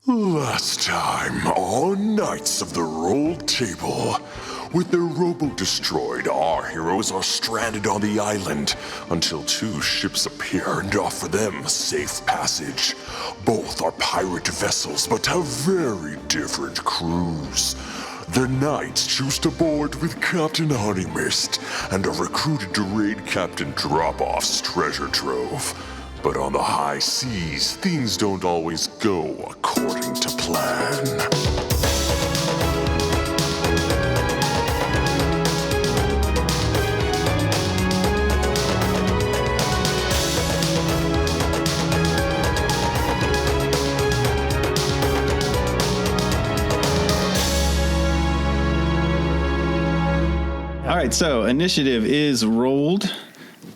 Last time on Knights of the Rolled Table, with their rowboat destroyed, our heroes are stranded on the island until two ships appear and offer them a safe passage. Both are pirate vessels, but have very different crews. The knights choose to board with Captain Honeymist and are recruited to raid Captain Drop-Off's treasure trove. But on the high seas, things don't always go according to plan. All right, so initiative is rolled.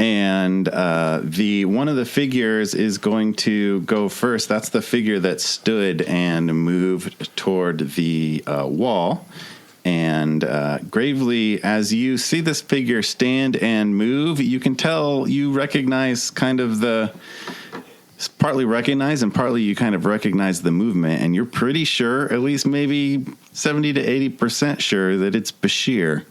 And one of the figures is going to go first. That's the figure that stood and moved toward the wall. And gravely, as you see this figure stand and move, you can tell you recognize kind of partly recognize and partly you kind of recognize the movement. And you're pretty sure, at least maybe 70 to 80% sure, that it's Bashir.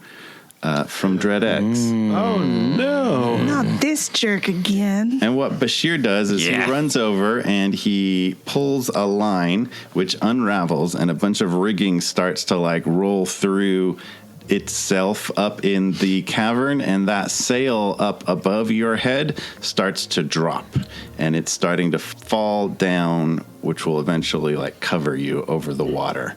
From Dread X. Oh, no. Not this jerk again. And what Bashir does is he runs over and he pulls a line, which unravels, and a bunch of rigging starts to, roll through itself up in the cavern, and that sail up above your head starts to drop, and it's starting to fall down, which will eventually, cover you over the water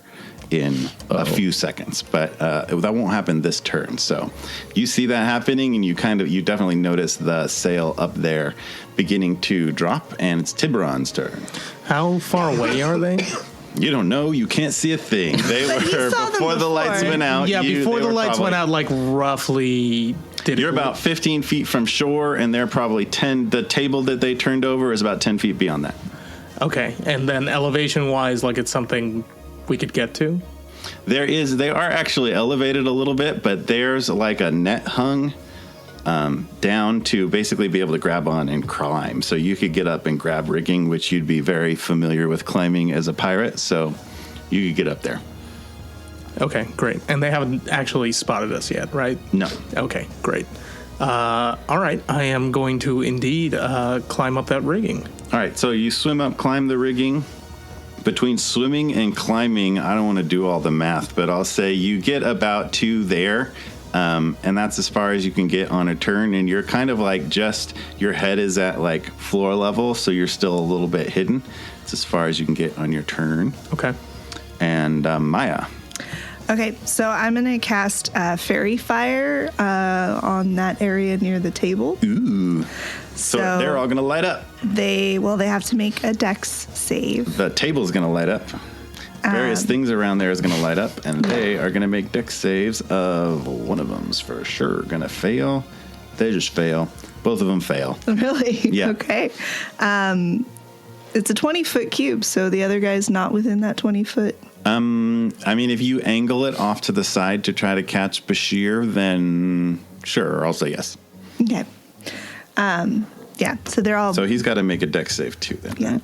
in a few seconds, but that won't happen this turn. So you see that happening, and you definitely notice the sail up there beginning to drop, and it's Tiberon's turn. How far away are they? You don't know. You can't see a thing. They were before the lights went out. Yeah, before the lights went out, roughly. You're about 15 feet from shore, and they're probably 10. The table that they turned over is about 10 feet beyond that. Okay, and then elevation-wise, it's something we could get to? They are actually elevated a little bit, but there's a net hung down to basically be able to grab on and climb. So you could get up and grab rigging, which you'd be very familiar with climbing as a pirate. So you could get up there. Okay, great. And they haven't actually spotted us yet, right? No. Okay, great. All right, I am going to indeed climb up that rigging. All right, so you swim up, climb the rigging. Between swimming and climbing, I don't want to do all the math, but I'll say you get about 2 there, and that's as far as you can get on a turn, and you're kind of your head is at floor level, so you're still a little bit hidden. It's as far as you can get on your turn. Okay. And Maya. Okay, so I'm going to cast Fairy Fire on that area near the table. Ooh. So they're all going to light up. They have to make a dex save. The table's going to light up. Various things around there is going to light up, and they are going to make dex saves of one of them's for sure going to fail. They just fail. Both of them fail. Really? Yeah. Okay. It's a 20-foot cube, so the other guy's not within that 20-foot. If you angle it off to the side to try to catch Bashir, then sure, I'll say yes. Okay. Yeah, so they're all... So he's got to make a dex save too then. Yeah.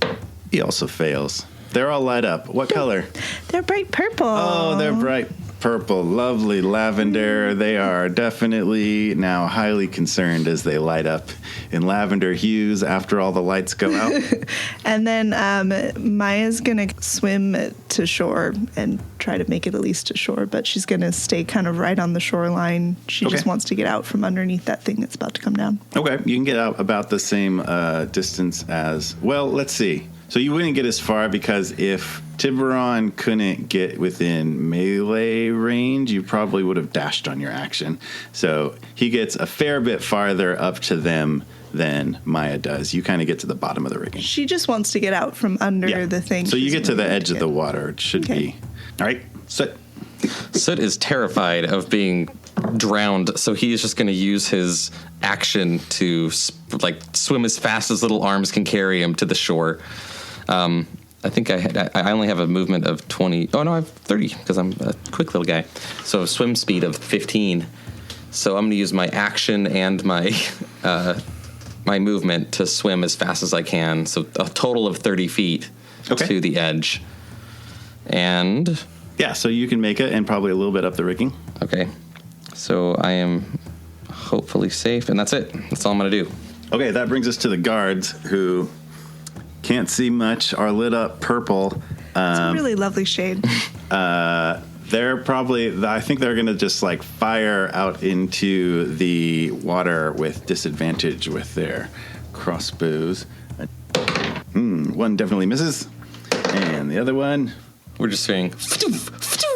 Right? He also fails. They're all light up. What color? They're bright purple. Oh, they're bright purple. Lovely lavender. They are definitely now highly concerned as they light up in lavender hues after all the lights go out. And then Maya's going to swim to shore and try to make it at least to shore, but she's going to stay kind of right on the shoreline. She just wants to get out from underneath that thing that's about to come down. Okay, you can get out about the same distance as, well, let's see. So you wouldn't get as far because if Tiberon couldn't get within melee range, you probably would have dashed on your action. So he gets a fair bit farther up to them than Maya does. You kind of get to the bottom of the rigging. She just wants to get out from under the thing. So you get to the edge of the water. It should be. All right, Soot. Soot is terrified of being drowned, so he is just going to use his action to swim as fast as little arms can carry him to the shore. I think I only have a movement of 20. Oh, no, I have 30 because I'm a quick little guy. So swim speed of 15. So I'm going to use my action and my my movement to swim as fast as I can. So a total of 30 feet to the edge. And Yeah, so you can make it and probably a little bit up the rigging. okay, so I am hopefully safe, and that's it. That's all I'm gonna do. Okay, that brings us to the guards who can't see much, are lit up purple. It's a really lovely shade. They're probably, I think they're going to just like fire out into the water with disadvantage with their crossbows. One definitely misses. And the other one, We're just saying.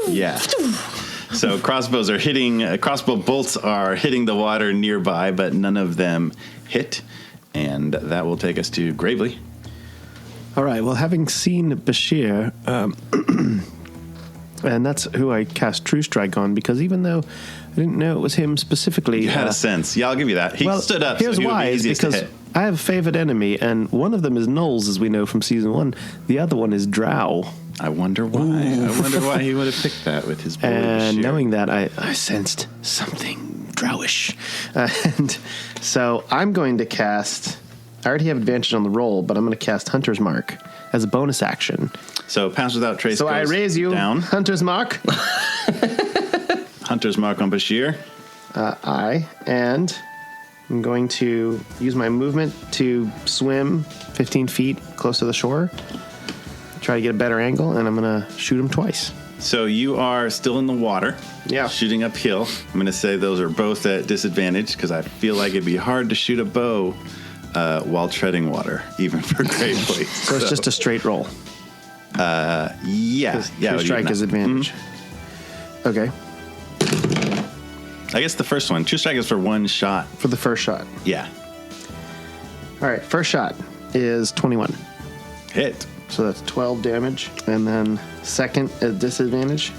yeah. So crossbows are hitting, crossbow bolts are hitting the water nearby, but none of them hit. And that will take us to Gravely. All right. Well, having seen Bashir, and that's who I cast True Strike on, because even though I didn't know it was him specifically, You had a sense. Yeah, I'll give you that. He stood up. Here's so he would why: be is easiest to because hit. I have a favorite enemy, and one of them is Knowles, as we know from season 1. The other one is Drow. I wonder why. I wonder why he would have picked that with his bully And Bashir. knowing that, I sensed something Drowish, and so I'm going to cast. I already have advantage on the roll, but I'm going to cast Hunter's Mark as a bonus action. So Pass Without Trace So goes I raise you, down. Hunter's Mark. Hunter's Mark on Bashir. And I'm going to use my movement to swim 15 feet close to the shore, try to get a better angle, and I'm going to shoot him twice. So you are still in the water. Yeah. Shooting uphill. I'm going to say those are both at disadvantage because I feel like it'd be hard to shoot a bow while treading water, even for Gravely. So it's just a straight roll. Yeah. True Strike is advantage. Okay. I guess the first one. True Strike is for one shot. For the first shot. Yeah. All right. First shot is 21. Hit. So that's 12 damage. And then second at disadvantage.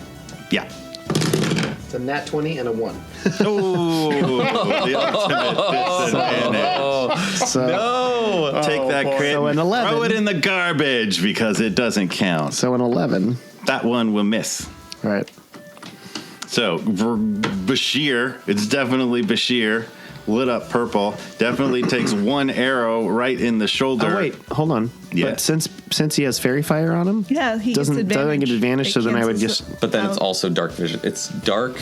Yeah. It's a nat 20 and a 1. Oh, the ultimate disadvantage. So, Take that crit. So an 11. Throw it in the garbage because it doesn't count. So an 11. That one will miss. All right. So Bashir, it's definitely Bashir, lit up purple. Definitely takes one arrow right in the shoulder. Oh, wait. Hold on. Yeah. But since he has fairy fire on him, Yeah, he doesn't gets get advantage. It So then I would cancels just. But then it's out. also dark vision. It's dark,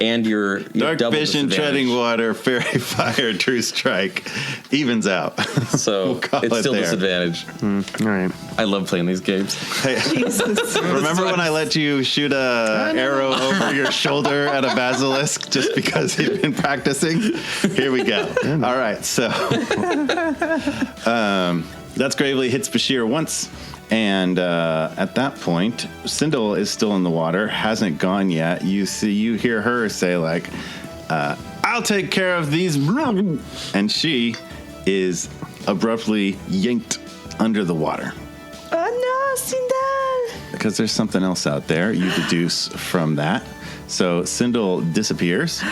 and you're Dark double vision, disadvantage. treading water, fairy fire, true strike, evens out. So We'll call it's it still there. disadvantage. All right. I love playing these games. Hey, remember when I let you shoot a arrow over your shoulder at a basilisk just because he'd been practicing? Here we go. All right, so that's Gravely hits Bashir once. And at that point, Sindel is still in the water, hasn't gone yet. You hear her say like, "I'll take care of these," and she is abruptly yanked under the water Oh no, Sindel! because there's something else out there. You deduce from that. So Sindel disappears.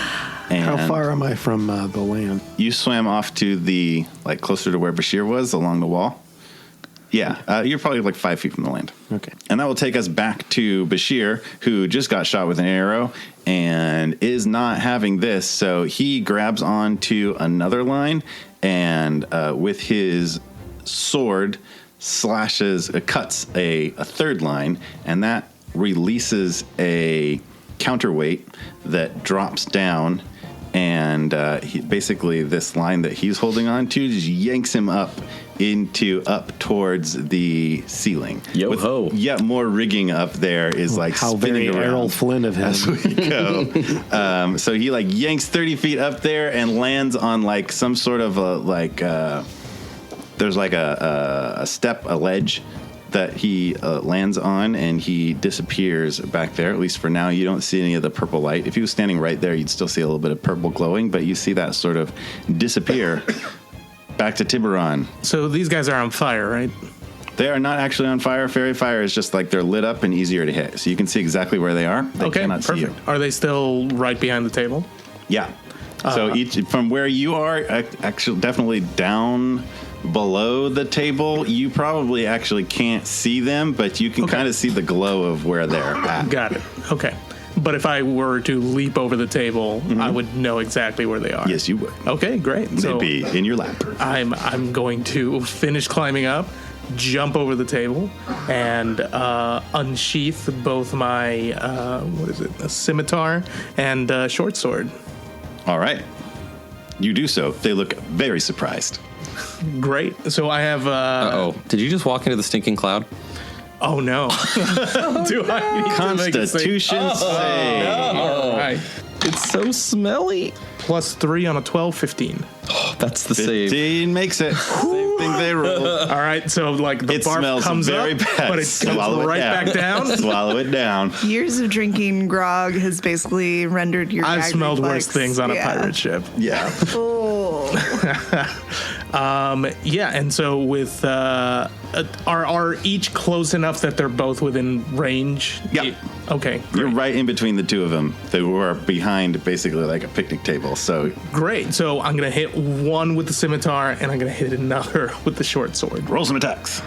And How far am I from the land? you swam off to the closer to where Bashir was along the wall. Yeah, you're probably like 5 feet from the land. Okay. And that will take us back to Bashir, who just got shot with an arrow and is not having this. So he grabs onto another line and with his sword cuts a third line, and that releases a counterweight that drops down. And basically this line that he's holding on to just yanks him up towards the ceiling. Yo With ho. yet more rigging up there is like How spinning very around Errol Flynn of him. as we go. So he yanks 30 feet up there and lands on some sort of there's a step, a ledge that he lands on, and he disappears back there. At least for now, you don't see any of the purple light. If he was standing right there, you'd still see a little bit of purple glowing, but you see that sort of disappear. Back to Tiberon. So these guys are on fire, right? They are not actually on fire. Fairy fire is just they're lit up and easier to hit. So you can see exactly where they are. They Okay, cannot see you. perfect. Are they still right behind the table? Yeah. So from where you are, actually definitely down below the table, you probably actually can't see them, but you can Okay. kind of see the glow of where they're at. Got it. Okay. But if I were to leap over the table, I would know exactly where they are. Yes, you would. Okay, great. They'd So be in your lap. I'm going to finish climbing up, jump over the table and unsheath both my, a scimitar and short sword. All right. You do so. They look very surprised. Great. So I have... Did you just walk into the stinking cloud? Oh, no. Do I need Constitution to make a save? save. All right. It's so smelly. +3 on a 12, 15. That's the save. 15 makes it. Same thing they roll. All right, so like the It barf smells comes very up, bad. but it Swallow comes it right back down. Swallow it down. Years of drinking grog has basically rendered your I've gag smelled reflex. worse things on a Yeah. pirate ship. Yeah. Oh. Yeah, and so with are each close enough that they're both within range? Yep. Okay. You're Great. right in between the two of them. They were behind basically like a picnic table. So Great. So I'm gonna hit one with the scimitar, and I'm gonna hit another with the short sword. roll some attacks.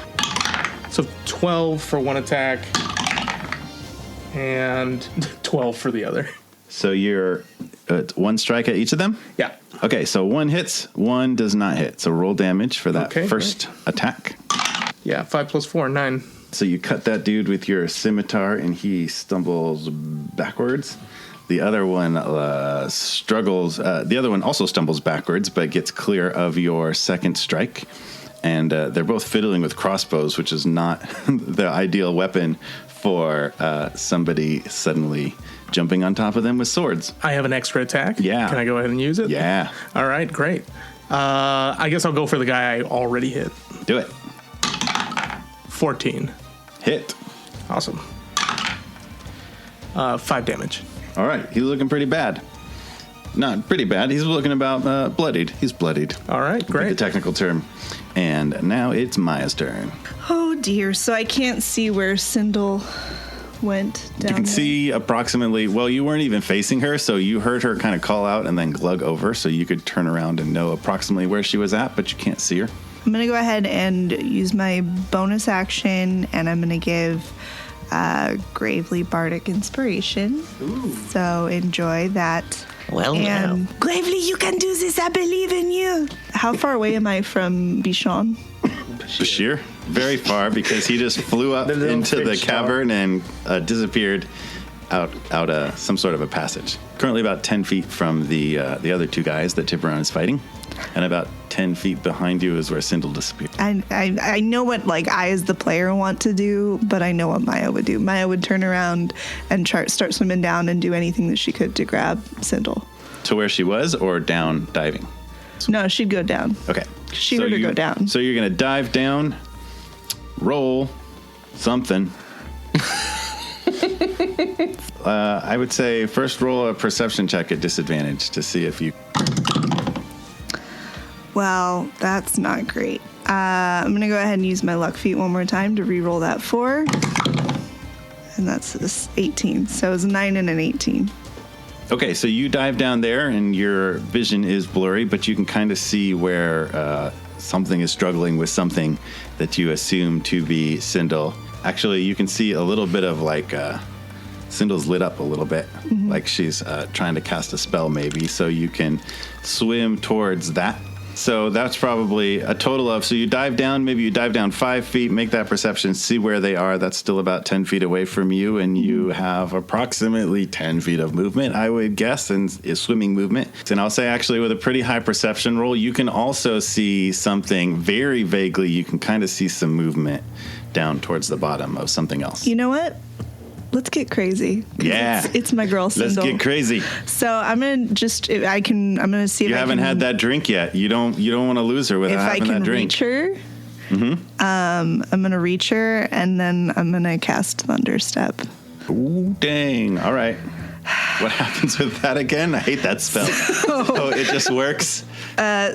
So 12 for one attack, and 12 for the other. So you're one strike at each of them? Yeah. Okay, so one hits, one does not hit. So roll damage for that Okay, first attack. Yeah. 5 + 4, 9. So you cut that dude with your scimitar and he stumbles backwards. The other one struggles. The other one also stumbles backwards, but gets clear of your second strike. And they're both fiddling with crossbows, which is not the ideal weapon for somebody suddenly jumping on top of them with swords. I have an extra attack. Yeah. Can I go ahead and use it? Yeah, All right, great. I guess I'll go for the guy I already hit. do it. 14. Hit. Awesome. 5 damage. All right, he's looking pretty bad. Not pretty bad. He's looking about bloodied. He's bloodied. All right, The great. technical term. And now it's Maya's turn. Oh dear. So I can't see where Sindel went down. You can there. see approximately, well, you weren't even facing her, so you heard her kind of call out and then glug over, so you could turn around and know approximately where she was at, but you can't see her. I'm going to go ahead and use my bonus action, and I'm going to give Gravely Bardic Inspiration. Ooh. So enjoy that. Well, and Gravely, you can do this. I believe in you. How far away am I from Bichon? Bashir? Very far, because he just flew up into the cavern and disappeared out some sort of a passage. Currently about 10 feet from the other two guys that Tiberon is fighting, and about 10 feet behind you is where Sindel disappeared. I know what I as the player want to do, but I know what Maya would do. Maya would turn around and start swimming down and do anything that she could to grab Sindel. To where she was, or down diving? No, she'd go down. Okay. She heard her go down. So you're going to dive down, roll something. I would say first roll a perception check at disadvantage to see if you... Well, that's not great. I'm going to go ahead and use my luck feat one more time to re-roll that 4. And that's this 18. So it's a 9 and an 18. Okay, so you dive down there and your vision is blurry, but you can kind of see where something is struggling with something that you assume to be Sindel. Actually, you can see a little bit of Sindel's lit up a little bit, like she's trying to cast a spell maybe, so you can swim towards that. So that's probably a total of, so you dive down, maybe you dive down 5 feet, make that perception, see where they are. That's still about 10 feet away from you, and you have approximately 10 feet of movement, I would guess, and is swimming movement. And I'll say actually with a pretty high perception roll, you can also see something very vaguely. You can kind of see some movement down towards the bottom of something else. You know what? Let's get crazy. Yeah. It's my girl Sindel. Let's get crazy. So I'm gonna I'm gonna see if You I haven't can, had that drink yet. You don't want to lose her without if I having can that drink. reach her. I'm gonna reach her, and then I'm gonna cast Thunderstep. Ooh, dang. All right. What happens with that again? I hate that spell. Oh, it just works.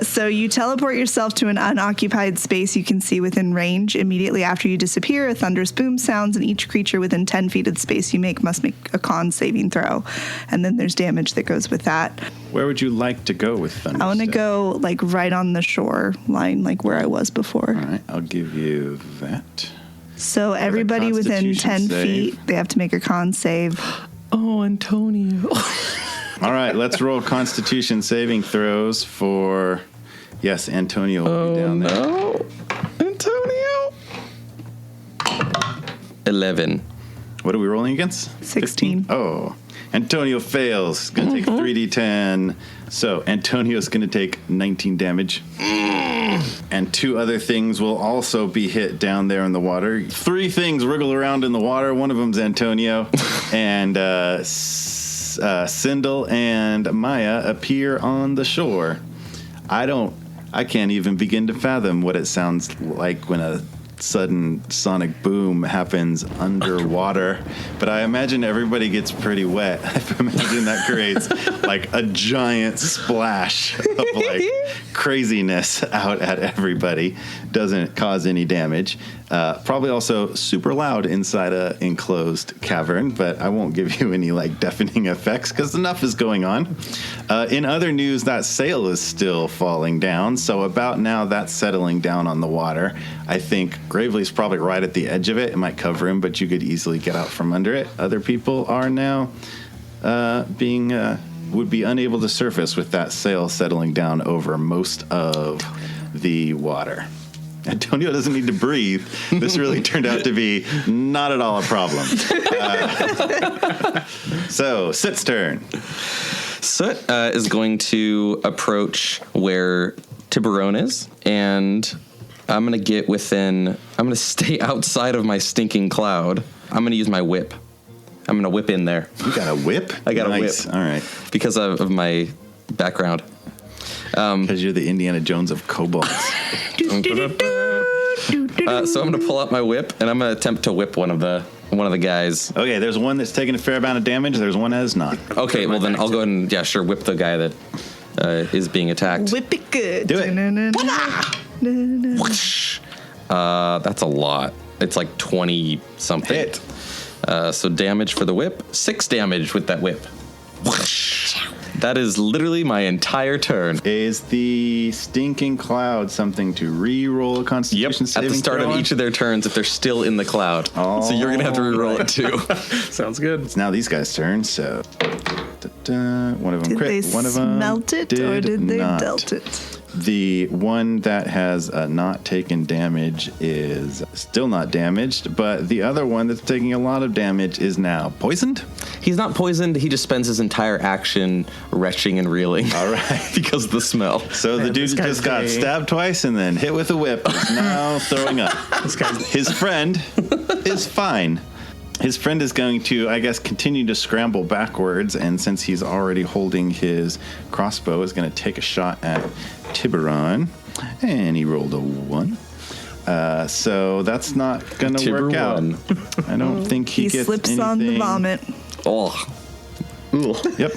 So you teleport yourself to an unoccupied space you can see within range. Immediately after you disappear, a thunderous boom sounds, and each creature within 10 feet of the space you make must make a con saving throw. And then there's damage that goes with that. Where would you like to go with Thunder? I want to go right on the shore line, where I was before. All right, I'll give you that. So everybody within 10 Constitution save. feet, they have to make a con save. Oh, Antonio. All right, let's roll Constitution saving throws for. Yes, Antonio will be down there. No, Antonio. 11. What are we rolling against? 16. 15? Oh, Antonio fails. Going to take 3d10. So Antonio's going to take 19 damage. And 2 other things will also be hit down there in the water. 3 things wriggle around in the water. One of them's Antonio. And Sindel and Maya appear on the shore. I can't even begin to fathom what it sounds like when a sudden sonic boom happens underwater, but I imagine everybody gets pretty wet. I imagine that creates like a giant splash of like craziness out at everybody. Doesn't cause any damage. Probably also super loud inside a enclosed cavern, but I won't give you any like deafening effects because enough is going on. In other news, that sail is still falling down, so about now that's settling down on the water. I think Gravely's probably right at the edge of it. It might cover him, but you could easily get out from under it. Other people are now would be unable to surface with that sail settling down over most of the water. Antonio doesn't need to breathe. This really turned out to be not at all a problem. So, Soot's turn. Soot is going to approach where Tiberon is, and I'm going to stay outside of my stinking cloud. I'm going to use my whip. I'm going to whip in there. You got a whip? I got nice. a whip. All right. Because of my background. Because you're the Indiana Jones of kobolds. So I'm going to pull out my whip, and I'm going to attempt to whip one of the guys. Okay, there's one that's taking a fair amount of damage. There's one that is not. Okay, well then I'll go ahead and, whip the guy that is being attacked. Whip it good. Do it. That's a lot. It's like 20 something. Hit. So damage for the whip. 6 damage with that whip. That is literally my entire turn. Is the stinking cloud something to re-roll a Constitution saving at the start throw of on? each of their turns if they're still in the cloud. Oh. So you're going to have to re-roll it too. Sounds good. It's now these guys' turn, so... One of them Did crit, they one of them smelt it or did they not. dealt it? The one that has not taken damage is still not damaged, but the other one that's taking a lot of damage is now poisoned. He's not poisoned. He just spends his entire action retching and reeling. All right. Because of the smell. So the dude just got stabbed twice and then hit with a whip is now throwing up. His friend is fine. His friend is going to, I guess, continue to scramble backwards, and since he's already holding his crossbow, is going to take a shot at Tiberon, and he rolled a 1. So that's not going to work out. I don't think he gets slips anything. on the vomit. Oh. Yep.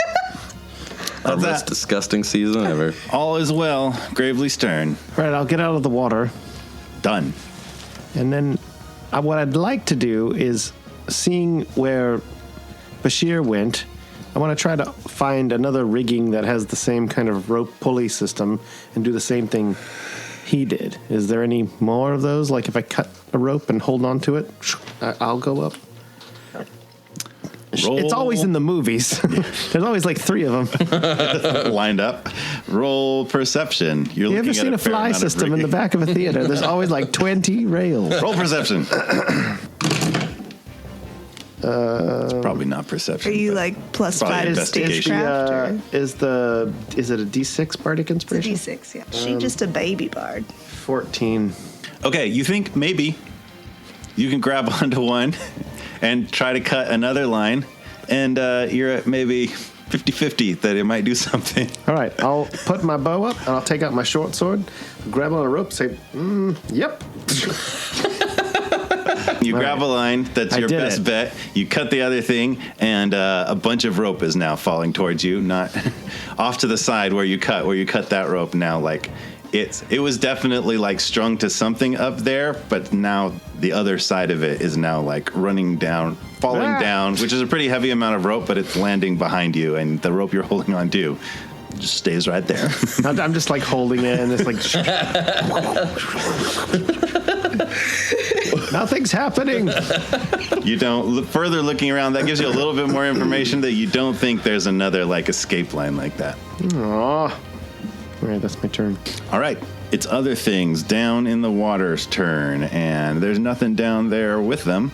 Our most disgusting season ever. All is well. Gravely's turn. All right, I'll get out of the water. Done. And then what I'd like to do is, seeing where Bashir went, I want to try to find another rigging that has the same kind of rope pulley system and do the same thing he did. Is there any more of those? Like if I cut a rope and hold on to it, I'll go up. Roll. It's always in the movies. There's always like 3 of them lined up. Roll perception. You ever seen a fly system in the back of a theater? There's always like 20 rails. Roll perception. Probably not perception. Are you like plus Probably 5 investigation. stagecraft? Or? Is it a D6 bardic It's a inspiration? D6, yeah. She's just a baby bard. 14. Okay, you think maybe you can grab onto one and try to cut another line, and you're at maybe 50-50 that it might do something. All right, I'll put my bow up, and I'll take out my short sword, grab on a rope, say, yep. You grab a line, that's your best bet. You cut the other thing, and a bunch of rope is now falling towards you, not off to the side where you cut that rope now, like it was definitely like strung to something up there, but now the other side of it is now like running down, falling down, which is a pretty heavy amount of rope, but it's landing behind you, and the rope you're holding on to just stays right there. I'm just like holding it, and it's like nothing's happening. You don't further looking around. That gives you a little bit more information that you don't think there's another like escape line like that. Aw. All right, that's my turn. All right, it's other things down in the water's turn, and there's nothing down there with them.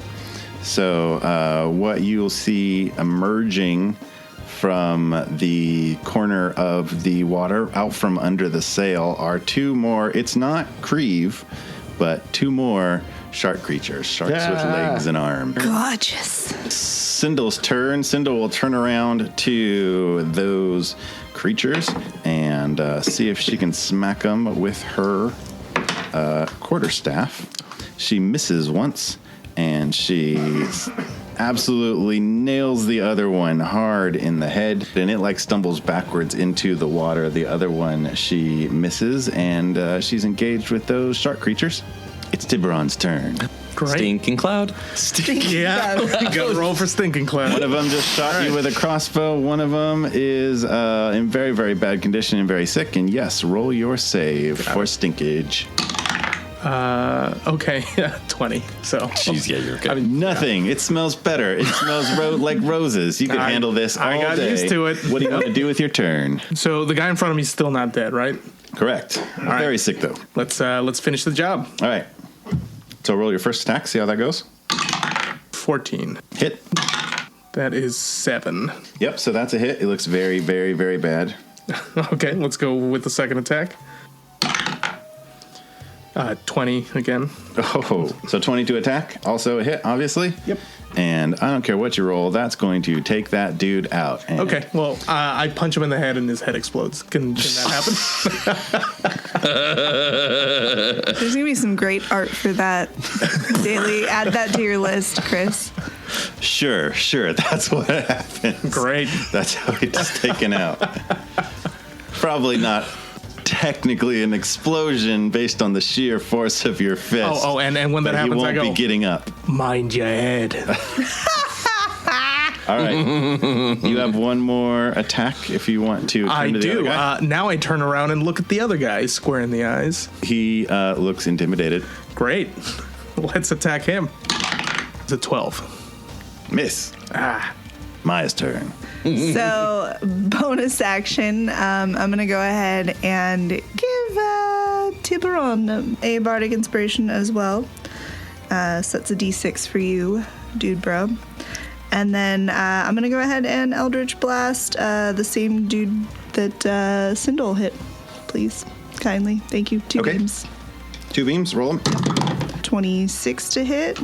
So what you'll see emerging from the corner of the water out from under the sail are two more. It's not Creve, but two more shark creatures. Sharks with legs and arms. Gorgeous. Sindle's turn. Sindel will turn around to those creatures and see if she can smack them with her quarterstaff. She misses once, and she absolutely nails the other one hard in the head, and it like stumbles backwards into the water. The other one she misses, and she's engaged with those shark creatures. It's Tiberon's turn. Great. Stinking cloud. Yeah, you gotta roll for Stinking Cloud. One of them just shot you with a crossbow. One of them is in very, very bad condition and very sick. And yes, roll your save for stinkage. Okay, 20. So, Jeez, yeah, you're good. Nothing. It smells better. It smells like roses. You can handle this all I got day. used to it. What do you want to do with your turn? So the guy in front of me is still not dead, right? Correct. right. Very sick, though. Let's finish the job. All right. So roll your first attack. See how that goes. 14. Hit. That is 7. Yep. So that's a hit. It looks very, very, very bad. Okay, let's go with the second attack. 20 again. Oh, so 22 attack. Also a hit, obviously. Yep. And I don't care what you roll. That's going to take that dude out. And Okay, well, I punch him in the head and his head explodes. Can that happen? There's going to be some great art for that. Daily, add that to your list, Chris. Sure. That's what happens. Great. That's how it's taken out. Probably not technically an explosion based on the sheer force of your fist. Oh, and when that but happens, he I won't go, be getting up. mind your head. All right. You have one more attack if you want to. I turn to the other do. guy. Now I turn around and look at the other guy square in the eyes. He looks intimidated. Great. Let's attack him. It's a 12. Miss. Ah. Maya's turn. So, bonus action. I'm going to go ahead and give Tiberon a bardic inspiration as well. So that's a d6 for you, dude bro. And then I'm going to go ahead and Eldritch Blast the same dude that Sindel hit, please. Kindly. Thank you. 2 Okay. beams. 2 beams. Roll them. 26 to hit.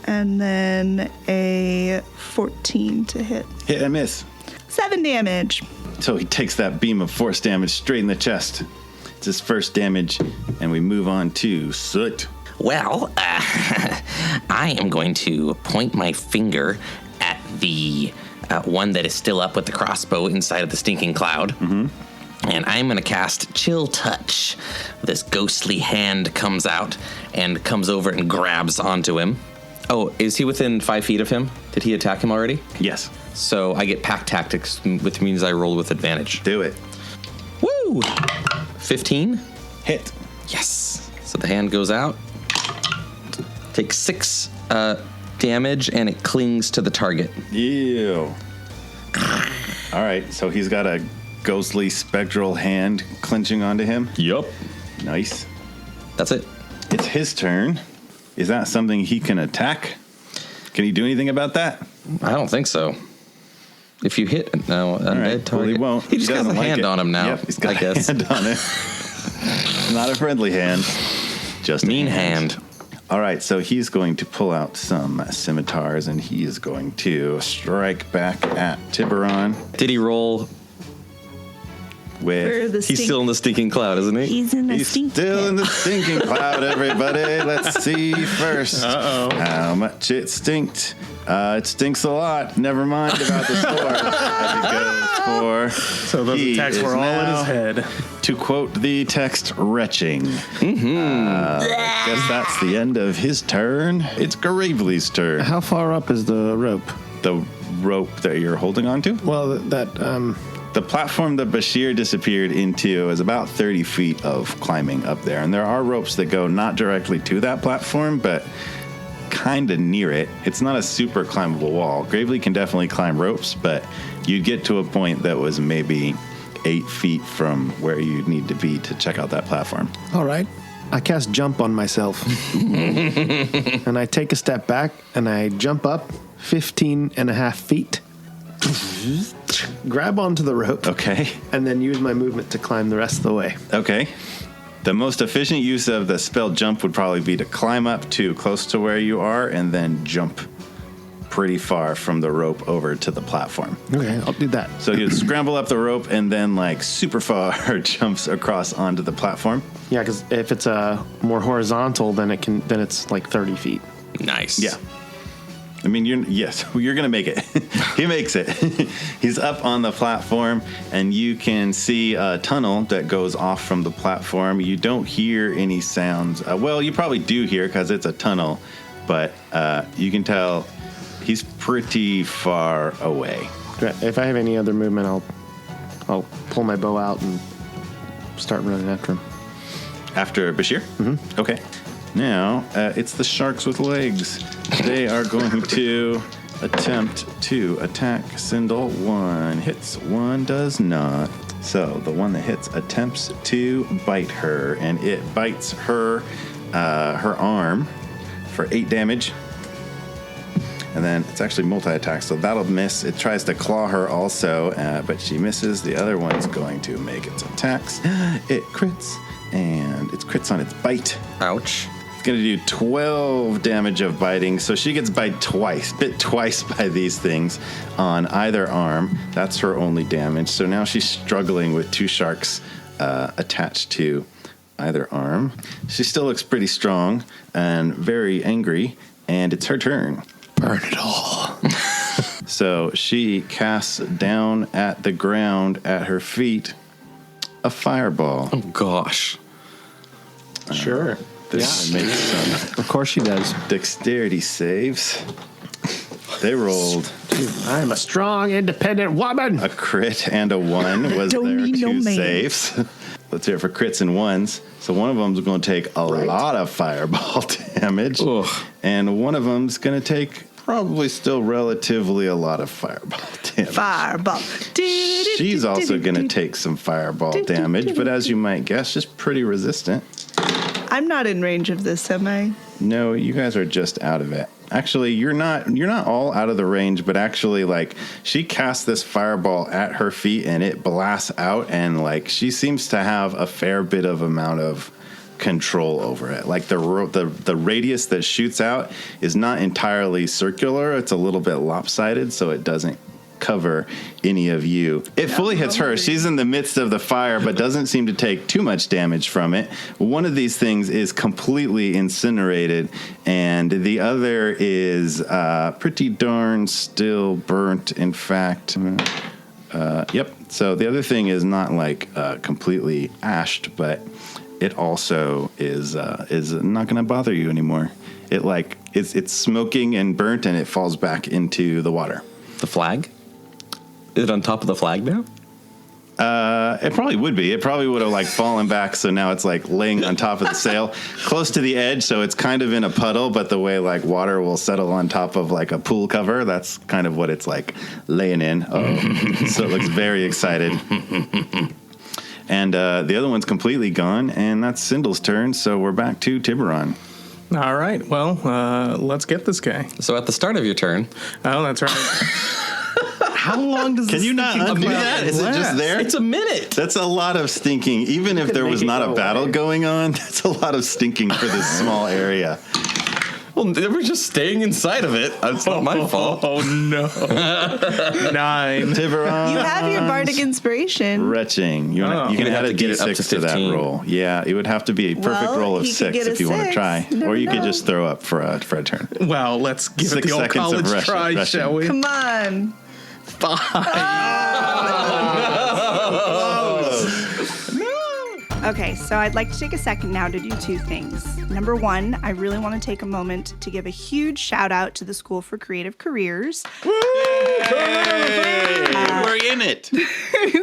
And then a 14 to hit. Hit and miss. 7 damage. So he takes that beam of force damage straight in the chest. It's his first damage, and we move on to Soot. Well, I am going to point my finger at the one that is still up with the crossbow inside of the stinking cloud. Mm-hmm. And I'm going to cast Chill Touch. This ghostly hand comes out and comes over and grabs onto him. Oh, is he within 5 feet of him? Did he attack him already? Yes. So I get Pack Tactics, which means I roll with advantage. Do it. Woo! 15? Hit. Yes. So the hand goes out. Takes 6 damage, and it clings to the target. Ew. All right, so he's got a ghostly spectral hand clenching onto him. Yup. Nice. That's it. It's his turn. Is that something he can attack? Can he do anything about that? I don't think so. If you hit undead right, target, well, he won't. He just He has a doesn't like hand it. on him now. Yep, he's got I a guess. hand on it. Not a friendly hand. Just a Mean hand. All right, so he's going to pull out some scimitars, and he is going to strike back at Tiberon Did he roll? For with... the He's still in the stinking cloud, isn't he? He's in the He's stink. still in the stinking cloud, everybody. Let's see first how much it stinked. It stinks a lot. Never mind about the score. As it goes for... So those he attacks is were all in now, his head. To quote the text, retching. I guess that's the end of his turn. It's Gravely's turn. How far up is the rope? The rope that you're holding onto? Well, The platform that Bashir disappeared into is about 30 feet of climbing up there. And there are ropes that go not directly to that platform, but kind of near it. It's not a super climbable wall. Gravely can definitely climb ropes, but you'd get to a point that was maybe 8 feet from where you'd need to be to check out that platform. all right. I cast jump on myself. And I take a step back and I jump up 15 and a half feet. Grab onto the rope. Okay. And then use my movement to climb the rest of the way. Okay. The most efficient use of the spell jump would probably be to climb up to close to where you are and then jump pretty far from the rope over to the platform. Okay, I'll do that. So you scramble up the rope and then like super far jumps across onto the platform. Yeah, because if it's more horizontal, then it's like 30 feet. Nice. Yeah. I mean, you're going to make it. He makes it. He's up on the platform, and you can see a tunnel that goes off from the platform. You don't hear any sounds. Well, you probably do hear because it's a tunnel, but you can tell he's pretty far away. If I have any other movement, I'll pull my bow out and start running after him. After Bashir? Mm-hmm. Okay. Now, it's the sharks with legs. They are going to attempt to attack Sindel. One hits, one does not. So the one that hits attempts to bite her, and it bites her arm for 8 damage. And then it's actually multi-attack, so that'll miss. It tries to claw her also, but she misses. The other one's going to make its attacks. It crits, and it crits on its bite. Ouch. Going to do 12 damage of biting, so she gets bit twice by these things on either arm. That's her only damage. So now she's struggling with 2 sharks attached to either arm. She still looks pretty strong and very angry, and it's her turn. Burn it all. So she casts down at the ground at her feet a fireball. Oh gosh. Sure. This makes some Of course she does. dexterity saves. They rolled I'm a strong, independent woman. a crit and a 1 was Don't their need no 2 man. saves. Let's hear it for crits and 1s. So one of them's going to take a lot of fireball damage, Ugh. and one of them's going to take probably still relatively a lot of fireball damage. Fireball. She's also going to take some fireball damage, but as you might guess, she's pretty resistant. I'm not in range of this, am I? No, you guys are just out of it. Actually, you're not all out of the range, but actually, like, she casts this fireball at her feet and it blasts out, and like she seems to have a fair bit of amount of control over it. Like the radius that shoots out is not entirely circular; it's a little bit lopsided, so it doesn't cover any of you. It fully hits her. She's in the midst of the fire, but doesn't seem to take too much damage from it. One of these things is completely incinerated, and the other is pretty darn still burnt. In fact, yep. So the other thing is not like completely ashed, but it also is not going to bother you anymore. It like it's smoking and burnt, and it falls back into the water. The flag? Is it on top of the flag now? It probably would be. It probably would have like fallen back, so now it's like laying on top of the sail, close to the edge, so it's kind of in a puddle, but the way like water will settle on top of like a pool cover, that's kind of what it's like laying in. Oh, so it looks very excited. And the other one's completely gone, and that's Sindel's turn, so we're back to Tiberon. All right. Well, let's get this guy. So at the start of your turn, Oh, that's right. How long does Can this you not stinking undo cloud that? Is it just last? there? it's a minute. That's a lot of stinking. Even if there was make it not a go battle away. going on, that's a lot of stinking for this small area. Well, they were just staying inside of it. It's not my fault. Oh, no. 9. Tiberon. You have your bardic inspiration. Retching. You can You'd add have a to get it up d6 to to that 15. roll. Yeah, it would have to be a perfect Well, roll of he could 6 get a if you want to 6. try. You never Or you could know. just throw up for a turn. Well, let's give 6 it the old seconds of college try, Russian. shall we? Come on. 5. Okay, so I'd like to take a second now to do 2 things. Number 1, I really want to take a moment to give a huge shout out to the School for Creative Careers. We're in it.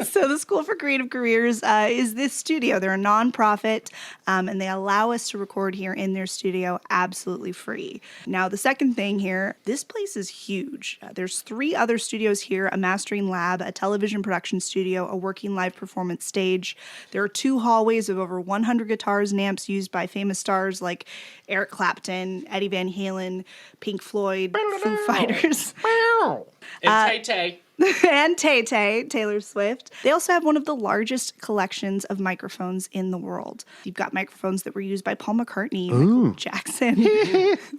So the School for Creative Careers is this studio. They're a nonprofit, and they allow us to record here in their studio absolutely free. Now, the second thing here, this place is huge. There's 3 other studios here, a mastering lab, a television production studio, a working live performance stage. There are 2 hallways hallways of over 100 guitars and amps used by famous stars like Eric Clapton, Eddie Van Halen, Pink Floyd, Foo Fighters. And Tay-Tay. And Tay-Tay, Taylor Swift. They also have one of the largest collections of microphones in the world. You've got microphones that were used by Paul McCartney, Michael Jackson,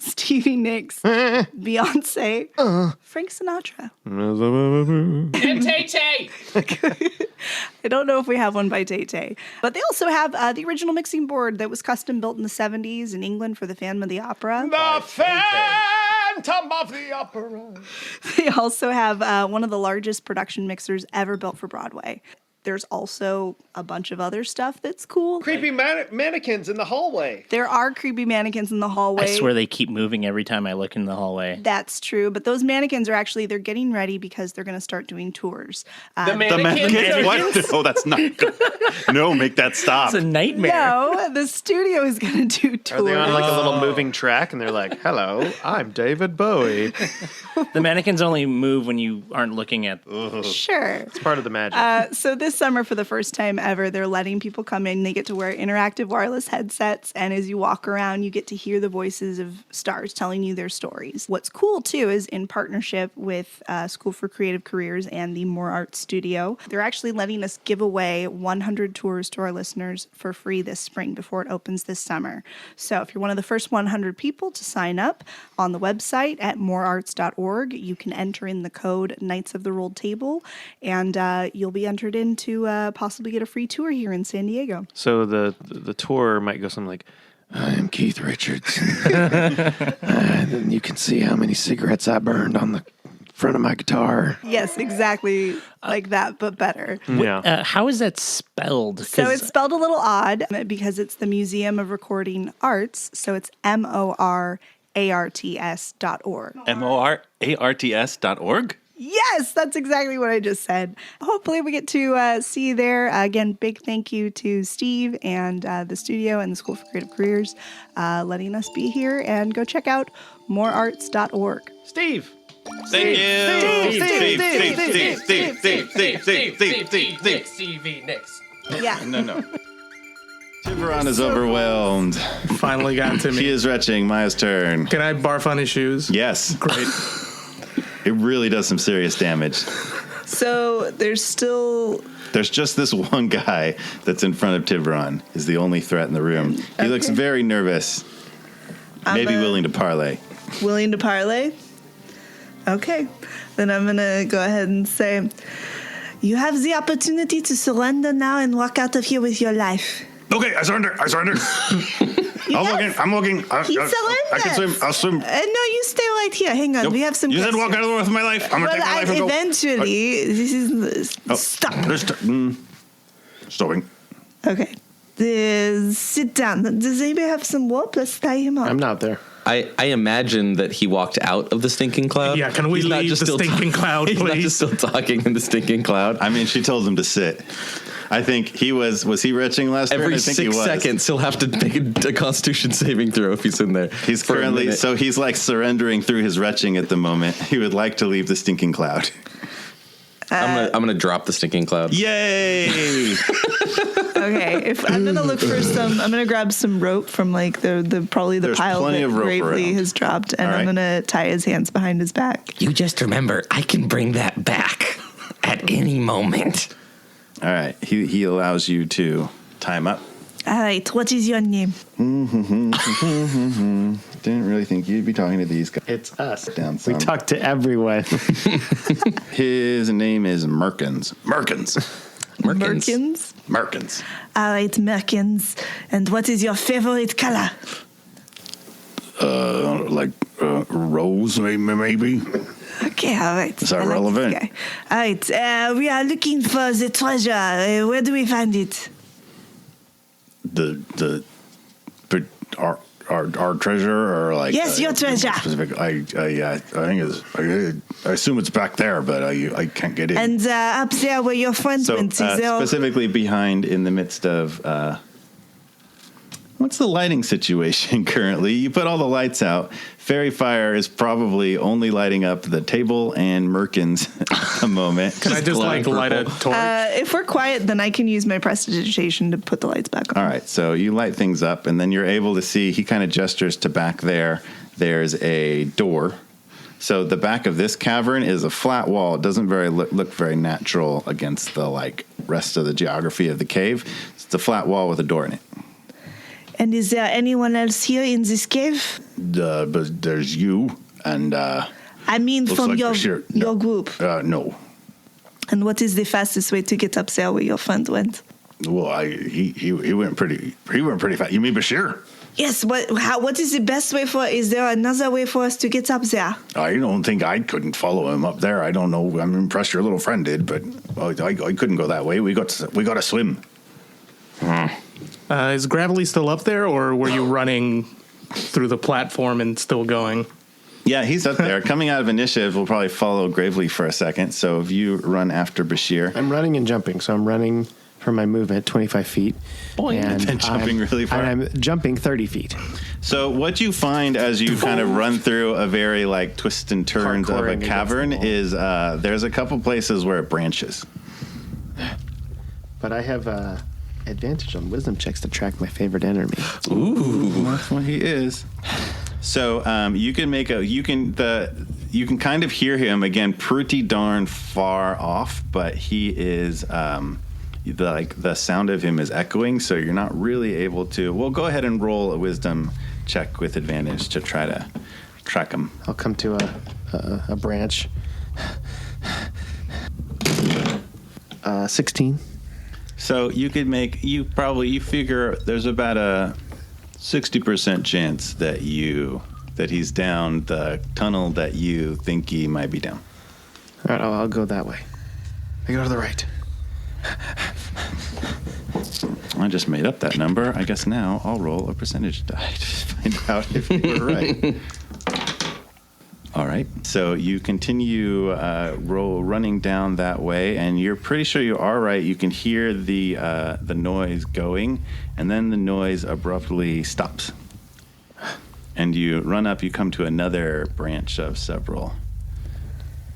Stevie Nicks, Beyonce, Frank Sinatra. And Tay-Tay. I don't know if we have one by Tay-Tay. But they also have the original mixing board that was custom built in the 70s in England for the Phantom of the Opera. The Phantom of the Opera. They also have one of the largest production mixers ever built for Broadway. There's also a bunch of other stuff that's cool. Creepy mannequins in the hallway. There are creepy mannequins in the hallway. I swear they keep moving every time I look in the hallway. That's true, but those mannequins are actually, they're getting ready because they're going to start doing tours. The mannequins? What? Oh, that's not good. No, make that stop. It's a nightmare. No, the studio is going to do tours. Are they on like a little moving track? And they're like, hello, I'm David Bowie. The mannequins only move when you aren't looking at Sure. It's part of the magic. So this summer, for the first time ever, they're letting people come in. They get to wear interactive wireless headsets, and as you walk around, you get to hear the voices of stars telling you their stories. What's cool, too, is in partnership with School for Creative Careers and the More Art Studio, they're actually letting us give away 100 tours to our listeners for free this spring before it opens this summer. So if you're one of the first 100 people to sign up on the website at morearts.org, you can enter in the code Knights of the Rolled Table, and you'll be entered into possibly get a free tour here in San Diego. So the tour might go something like, I am Keith Richards. And you can see how many cigarettes I burned on the front of my guitar. Yes, exactly like that, but better. Yeah. how is that spelled? So it's spelled a little odd because it's the Museum of Recording Arts. So it's MORARTS.org. MORARTS.org? Yes, that's exactly what I just said. Hopefully we get to see you there. Again, big thank you to Steve and the studio and the School for Creative Careers letting us be here, and go check out morearts.org. Steve. Thank you. Stevie Nicks. Yeah. No. Tiberon is overwhelmed. Finally got to He me. is retching. Maya's turn. Can I barf on his shoes? Yes. Great. It really does some serious damage. So there's There's just this one guy that's in front of Tiberon. Is the only threat in the room. He looks very nervous. Maybe willing to parlay. willing to parlay. Okay, then I'm gonna go ahead and say, you have the opportunity to surrender now and walk out of here with your life. Okay, I surrender. I'm looking. He surrendered. I can swim. I'll swim. No, you stay right here. Hang on, Nope. we have some. You said walk out of the way with my life. I'm gonna Well, take my life and go. eventually, this is stop. Stopping. Okay, sit down. Does anybody have some rope? Let's tie him up. I'm not there. I imagine that he walked out of the stinking cloud. Yeah, can we He's not leave just the still stinking cloud, He's not please? just still talking in the stinking cloud. I mean, she told him to sit. I think he was he retching last turn? Every I think he 6 was. seconds, he'll have to make a Constitution saving throw if he's in there. He's for a currently, minute. so he's like surrendering through his retching at the moment. He would like to leave the stinking cloud. I'm gonna drop the stinking cloud. Yay! Okay, I'm gonna look for some. I'm gonna grab some rope from like the probably the There's pile plenty that of rope Gravely around. has dropped, and All I'm right. gonna tie his hands behind his back. You just remember, I can bring that back at any moment. All right, he allows you to time up. All right, what is your name? Didn't really think you'd be talking to these guys. It's us. Down We some. talk to everyone. His name is Merkins. Merkins. Merkins. All right, Merkins. And what is your favorite color? Rose, maybe. Okay, all right. Is that I like relevant? this guy. All right, we are looking for the treasure. Where do we find it? Our treasure, or like Yes, your treasure. Specific. I think I assume it's back there, but I can't get in. And up there where your friend So went, is there? specifically behind in the midst of What's the lighting situation currently? You put all the lights out. Fairy fire is probably only lighting up the table and Merkins at the moment. Can I just like light a torch? If we're quiet, then I can use my prestidigitation to put the lights back on. All right, so you light things up, and then you're able to see, he kind of gestures to back there. There's a door. So the back of this cavern is a flat wall. It doesn't look very natural against the like rest of the geography of the cave. It's a flat wall with a door in it. And is there anyone else here in this cave? But there's you and I mean, from like your group. No. And what is the fastest way to get up there where your friend went? Well, he went pretty fast. You mean Bashir? Yes. What is the best way for? Is there another way for us to get up there? I don't think I couldn't follow him up there. I don't know. I'm impressed your little friend did, but I couldn't go that way. We got to swim. Is Gravelly still up there, or were you running through the platform and still going? Yeah, he's up there. Coming out of initiative, we'll probably follow Gravely for a second. So if you run after Bashir. I'm running and jumping, so I'm running for my movement 25 feet. And jumping really far. And I'm jumping 30 feet. So what you find as you kind of run through a very like twists and turns of a cavern is there's a couple places where it branches. But I have advantage on wisdom checks to track my favorite enemy. Ooh, that's what he is. So you can kind of hear him again pretty darn far off, but he is the sound of him is echoing, so you're not really able to. Well, go ahead and roll a wisdom check with advantage to try to track him. I'll come to a branch. 16. So you could you figure there's about a 60% chance that he's down the tunnel that you think he might be down. All right, I'll go that way. I go to the right. I just made up that number. I guess now I'll roll a percentage die to find out if you were right. All right. So you continue running down that way, and you're pretty sure you are right. You can hear the noise going, and then the noise abruptly stops. And you run up. You come to another branch of several.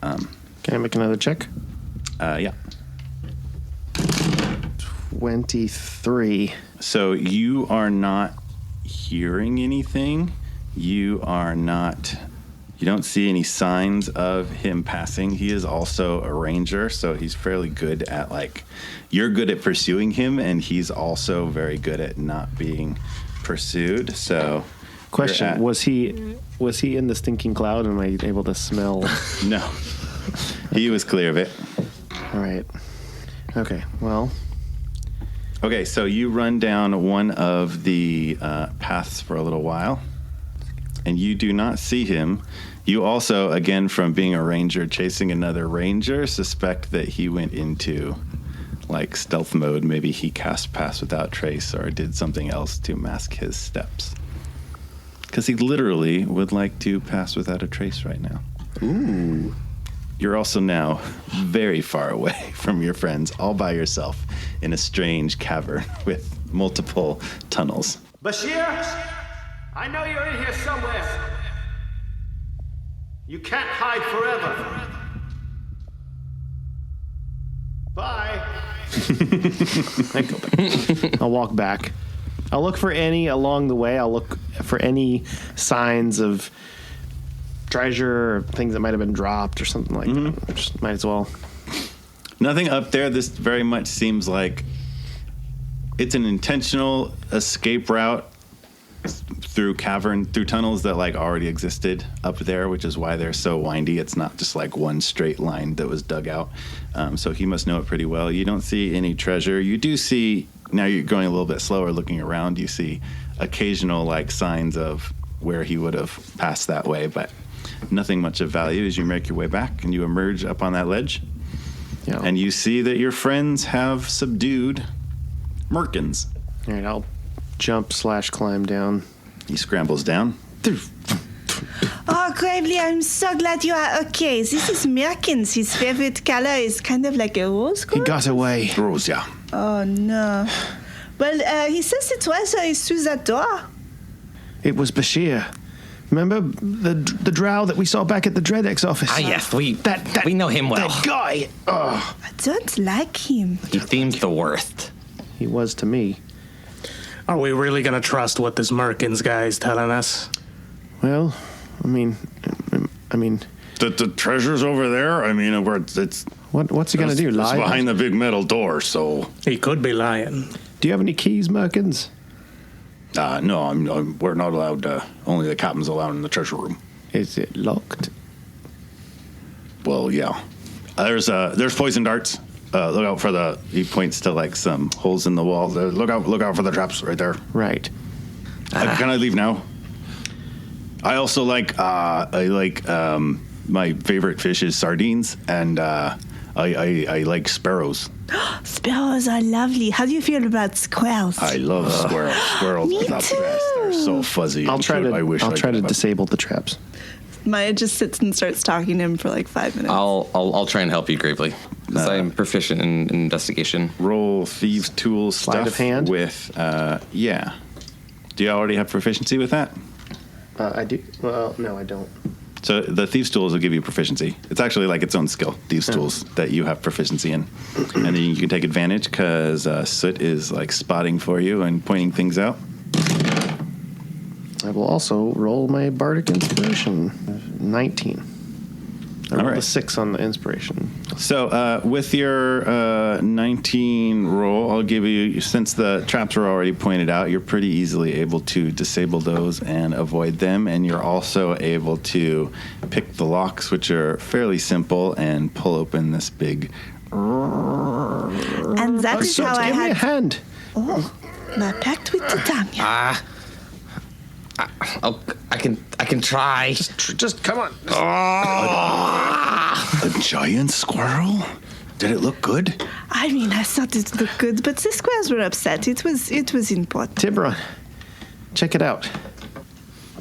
Can I make another check? Yeah. 23. So you are not hearing anything. You don't see any signs of him passing. He is also a ranger, so he's fairly good at you're good at pursuing him, and he's also very good at not being pursued. So, question: was he in the stinking cloud? Am I able to smell? No, he was clear of it. All right. Okay. Well. Okay, so you run down one of the paths for a little while, and you do not see him. You also, again, from being a ranger chasing another ranger, suspect that he went into stealth mode. Maybe he cast Pass Without Trace or did something else to mask his steps. Because he literally would like to pass without a trace right now. Ooh. You're also now very far away from your friends, all by yourself in a strange cavern with multiple tunnels. Bashir, I know you're in here somewhere. You can't hide forever. Bye. I go back. I'll walk back. I'll look for any along the way. I'll look for any signs of treasure or things that might have been dropped or something like that. Just might as well. Nothing up there. This very much seems like it's an intentional escape route through tunnels that already existed up there, which is why they're so windy. It's not just one straight line that was dug out. So he must know it pretty well. You don't see any treasure. You do see, now you're going a little bit slower looking around, you see occasional signs of where he would have passed that way, but nothing much of value as you make your way back and you emerge up on that ledge. Yeah. And you see that your friends have subdued Merkins. All right, I'll jump/climb down. He scrambles down. Oh, Gravely, I'm so glad you are okay. This is Merkins. His favorite color is kind of like a rose color. He got away. Rose, yeah. Oh, no. Well, he says it was through that door. It was Bashir. Remember the drow that we saw back at the Dreadex office? Ah, yes, we know him well. That guy. Oh. I don't like him. He seems the worst. He was to me. Are we really going to trust what this Merkins guy is telling us? Well, I mean, The treasure's over there. I mean, it's what's he gonna do? It's Lie behind the big metal door. So He could be lying. Do you have any keys, Merkins? no, we're not allowed. Only the captain's allowed in the treasure room. Is it locked? Well, yeah. There's poison darts. Look out for he points to like some holes in the wall. Look out for the traps right there. Right. Can I leave now? I also like my favorite fish is sardines, and I like sparrows. Sparrows are lovely. How do you feel about squirrels? I love squirrels. Squirrels Me are the best. too. They're so fuzzy. I'll try to to disable the traps. Maya just sits and starts talking to him for like 5 minutes. I'll try and help you, Gravely, because I'm proficient in investigation. roll thieves' tools Sleight stuff of hand? with yeah. Do you already have proficiency with that? I do. Well, no, I don't. So the thieves' tools will give you proficiency. It's actually like its own skill, thieves' tools, that you have proficiency in. And then you can take advantage because Soot is like spotting for you and pointing things out. I will also roll my bardic inspiration. 19. I rolled right. a 6 on the inspiration. So with your 19 roll, I'll give you, since the traps were already pointed out, you're pretty easily able to disable those and avoid them. And you're also able to pick the locks, which are fairly simple, and pull open this big... And that is how I Give me a had. hand. Oh, my pact with Titania. I can try. Just come on. A giant squirrel? Did it look good? I mean, I thought it looked good, but the squares were upset. It was important. Tiberon, check it out.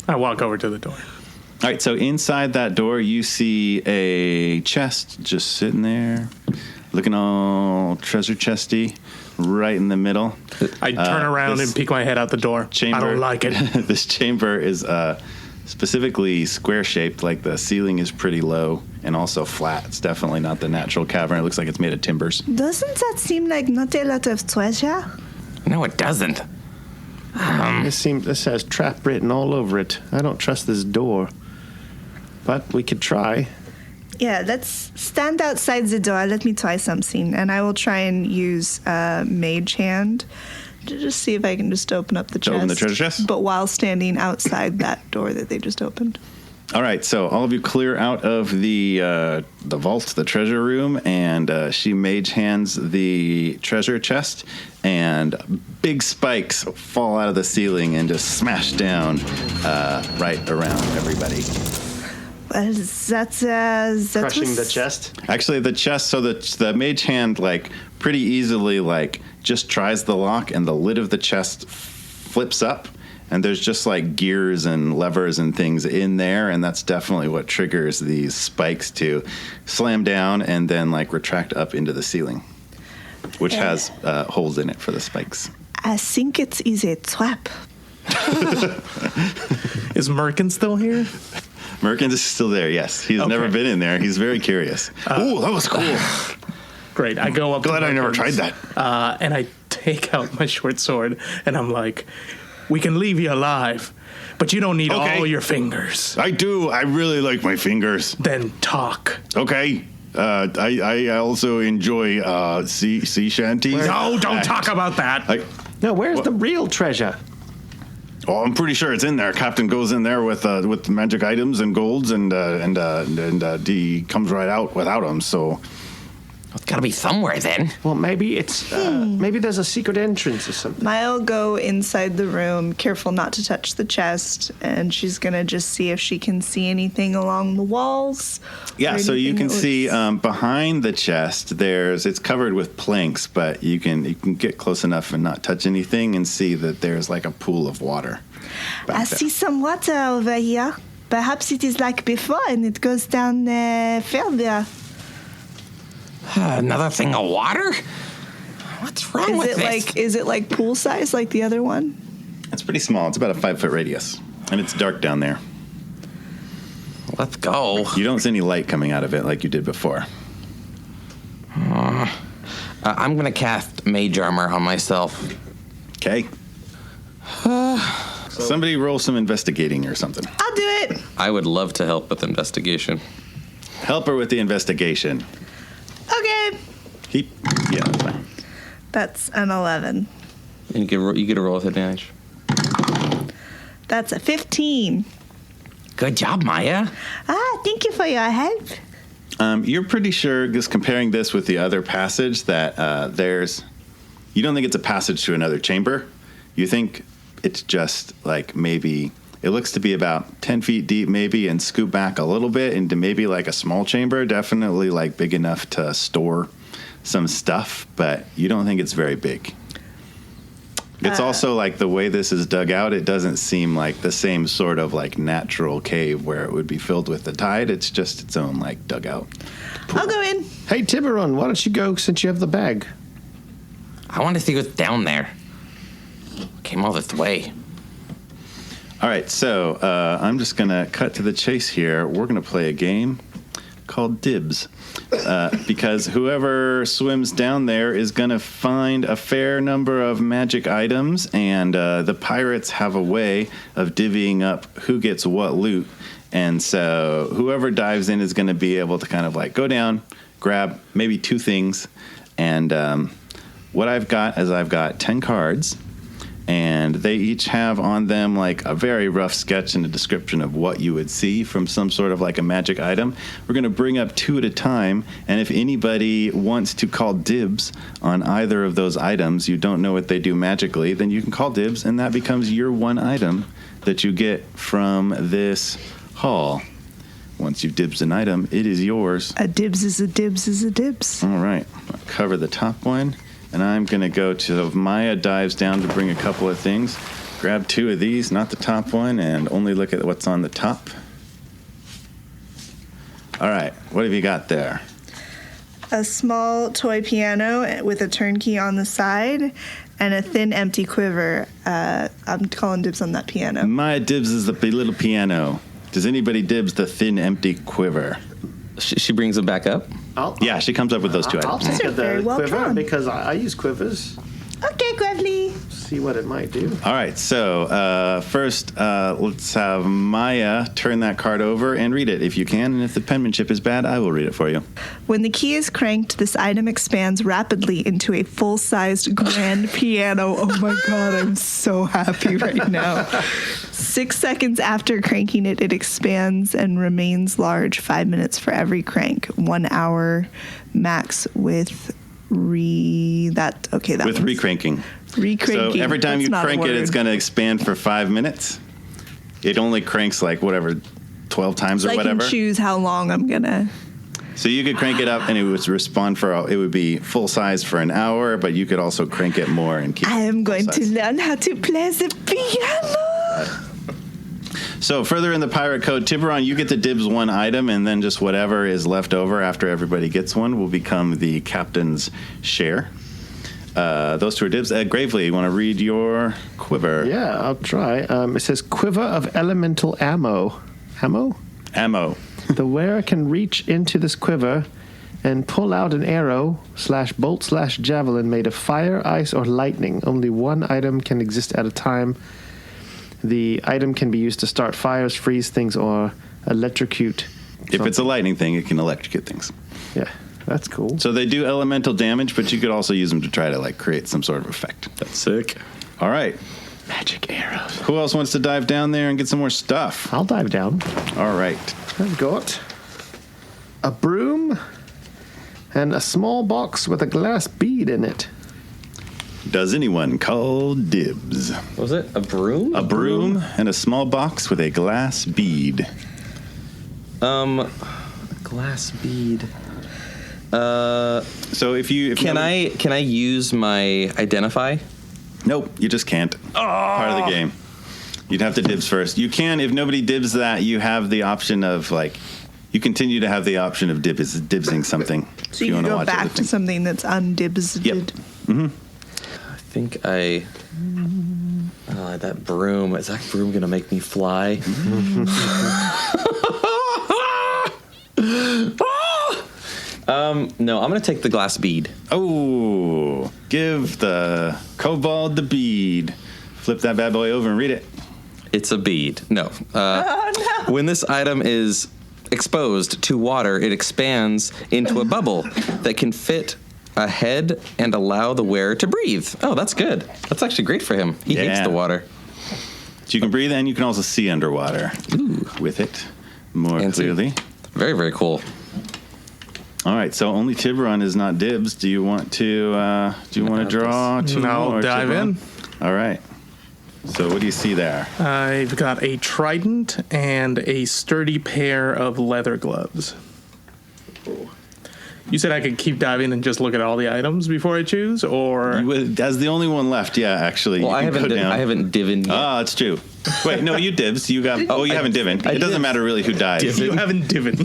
I walk over to the door. All right, so inside that door, you see a chest just sitting there, looking all treasure chesty, right in the middle. I turn around this and peek my head out the door. Chamber, I don't like it. This chamber is specifically square-shaped, like the ceiling is pretty low and also flat. It's definitely not the natural cavern. It looks like it's made of timbers. Doesn't that seem like not a lot of treasure? No, it doesn't. This has trap written all over it. I don't trust this door, but we could try. Yeah, let's stand outside the door. Let me try something. And I will try and use Mage Hand to just see if I can just open up the chest. Open the treasure chest? But while standing outside that door that they just opened. All right, so all of you clear out of the vault, the treasure room, and she mage hands the treasure chest, and big spikes fall out of the ceiling and just smash down right around everybody. Well, that Crushing was... the chest. Actually, the chest, so the mage hand, like, pretty easily, like, just tries the lock, and the lid of the chest flips up, and there's just, like, gears and levers and things in there, and that's definitely what triggers these spikes to slam down and then, like, retract up into the ceiling, which has holes in it for the spikes. I think it is a trap. Is Merkin still here? Merkins is still there, yes. He's never been in there. He's very curious. Oh, that was cool. Great. I go up. Glad to I never Merkins, tried that. And I take out my short sword, and I'm like, "We can leave you alive, but you don't need all your fingers." I do. I really like my fingers. Then talk. Okay. I also enjoy sea shanties. No, don't talk about that. No, where's the real treasure? Oh, I'm pretty sure it's in there. Captain goes in there with magic items and golds, and he comes right out without them. So It's got to be somewhere then. Well, maybe it's maybe there's a secret entrance or something. Maya'll go inside the room, careful not to touch the chest, and she's gonna just see if she can see anything along the walls. yeah, so you can see behind the chest. It's covered with planks, but you can get close enough and not touch anything and see that there's like a pool of water. I see some water over here. Perhaps it is like before, and it goes down further. Another thing of water? What's wrong with this? Is it like pool size like the other one? It's pretty small. It's about a 5-foot radius, and it's dark down there. Let's go. You don't see any light coming out of it like you did before. I'm going to cast Mage Armor on myself. Okay. Somebody roll some investigating or something. I'll do it. I would love to help with investigation. Help her with the investigation. Okay. Yeah, that's fine. That's an 11. And you get a roll with advantage. That's a 15. Good job, Maya. Thank you for your help. You're pretty sure, just comparing this with the other passage, that you don't think it's a passage to another chamber. You think it's just like maybe it looks to be about 10 feet deep maybe and scoop back a little bit into maybe like a small chamber, definitely like big enough to store some stuff, but you don't think it's very big. It's also like the way this is dug out, it doesn't seem like the same sort of like natural cave where it would be filled with the tide. It's just its own like dugout. I'll go in. Hey, Tiberon, why don't you go since you have the bag? I want to see what's down there. Came all this way. All right, so I'm just going to cut to the chase here. We're going to play a game called Dibs. Because whoever swims down there is going to find a fair number of magic items, and the pirates have a way of divvying up who gets what loot. And so whoever dives in is going to be able to kind of like go down, grab maybe 2 things. And what I've got is I've got 10 cards. And they each have on them like a very rough sketch and a description of what you would see from some sort of like a magic item. We're going to bring up 2 at a time. And if anybody wants to call dibs on either of those items, you don't know what they do magically, then you can call dibs and that becomes your one item that you get from this haul. Once you've dibs an item, it is yours. A dibs is a dibs is a dibs. All right. I'll cover the top one. And I'm going to go to Maya dives down to bring a couple of things. Grab 2 of these, not the top one, and only look at what's on the top. All right, what have you got there? A small toy piano with a turnkey on the side and a thin, empty quiver. I'm calling dibs on that piano. Maya dibs is the little piano. Does anybody dibs the thin, empty quiver? She brings them back up? Yeah, she comes up with those 2 I'll items. take very the well quiver drawn. because I use quivers. Okay, Gravely. See what it might do. All right, so first let's have Maya turn that card over and read it if you can. And if the penmanship is bad, I will read it for you. When the key is cranked, this item expands rapidly into a full-sized grand piano. Oh my God, I'm so happy right now. 6 seconds after cranking it, it expands and remains large. 5 minutes for every crank. 1 hour max with recranking. So every time you crank it, it's going to expand for 5 minutes. It only cranks like whatever, 12 times or whatever. I can choose how long I'm going to. So you could crank it up and it would respond it would be full size for an hour, but you could also crank it more and keep it I am going full size. to learn how to play the piano. So further in the pirate code, Tiberon, you get the dibs 1 item, and then just whatever is left over after everybody gets one will become the captain's share. Those 2 are dibs. Gravely, you want to read your quiver? Yeah, I'll try. It says Quiver of Elemental Ammo. Ammo? Ammo. The wearer can reach into this quiver and pull out an arrow /bolt /javelin made of fire, ice, or lightning. Only 1 item can exist at a time. The item can be used to start fires, freeze things, or electrocute. If it's a lightning thing, it can electrocute things. Yeah, that's cool. So they do elemental damage, but you could also use them to try to like create some sort of effect. That's sick. All right. Magic arrows. Who else wants to dive down there and get some more stuff? I'll dive down. All right. I've got a broom and a small box with a glass bead in it. Does anyone call dibs? What was it? A broom? A broom and a small box with a glass bead. Glass bead. So if can I use my identify? Nope, you just can't. Part of the game. You'd have to dibs first. You can, if nobody dibs that, you have the option of like, You continue to have the option of dibsing something. So you can go back to something that's undibsed. Yep. Mm-hmm. I think that broom. Is that broom going to make me fly? No, I'm going to take the glass bead. Oh, give the kobold the bead. Flip that bad boy over and read it. It's a bead. No. Oh, no. When this item is exposed to water, it expands into a bubble that can fit a head and allow the wearer to breathe. Oh, that's good. That's actually great for him. He hates the water. So you can breathe and you can also see underwater with it more clearly. Very, very cool. All right, so only Tiberon is not dibs. Do you want to draw two more? I'll dive in. All right. So what do you see there? I've got a trident and a sturdy pair of leather gloves. You said I could keep diving and just look at all the items before I choose, or as the only one left? Yeah, actually. Well, I haven't divin yet. Ah, it's true. Wait, no, you dibs. You got. You haven't divin. It doesn't matter really who died. You haven't divin.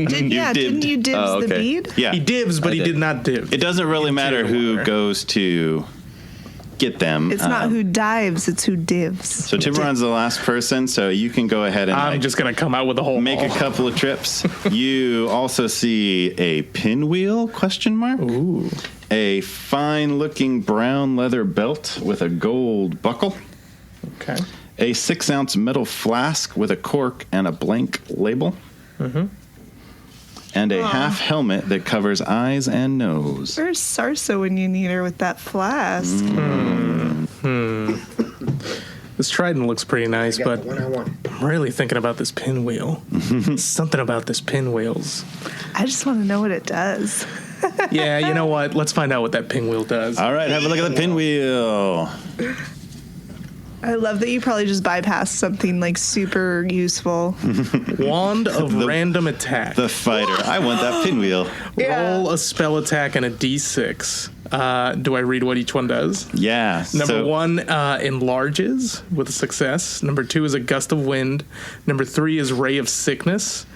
Didn't you dibs the bead? Yeah, he dibs, but he did not dib. It doesn't really matter who goes to get them. It's not who dives, it's who divs. So Tiberon's the last person, so you can go ahead and I'm just going to come out with a whole make a couple of trips. You also see a pinwheel, ? Ooh. A fine-looking brown leather belt with a gold buckle. Okay. A 6-ounce metal flask with a cork and a blank label. Mm-hmm. And a half helmet that covers eyes and nose. Where's Sarsa when you need her with that flask? This trident looks pretty nice, but I'm really thinking about this pinwheel. Something about this pinwheel's. I just want to know what it does. Yeah, you know what? Let's find out what that pinwheel does. All right, have a look at the pinwheel. I love that you probably just bypassed something like super useful. Wand of random attack. The fighter. I want that pinwheel. Roll a spell attack and a d6. Do I read what each one does? Yeah. Number 1 enlarges with a success. Number 2 is a gust of wind. Number 3 is ray of sickness.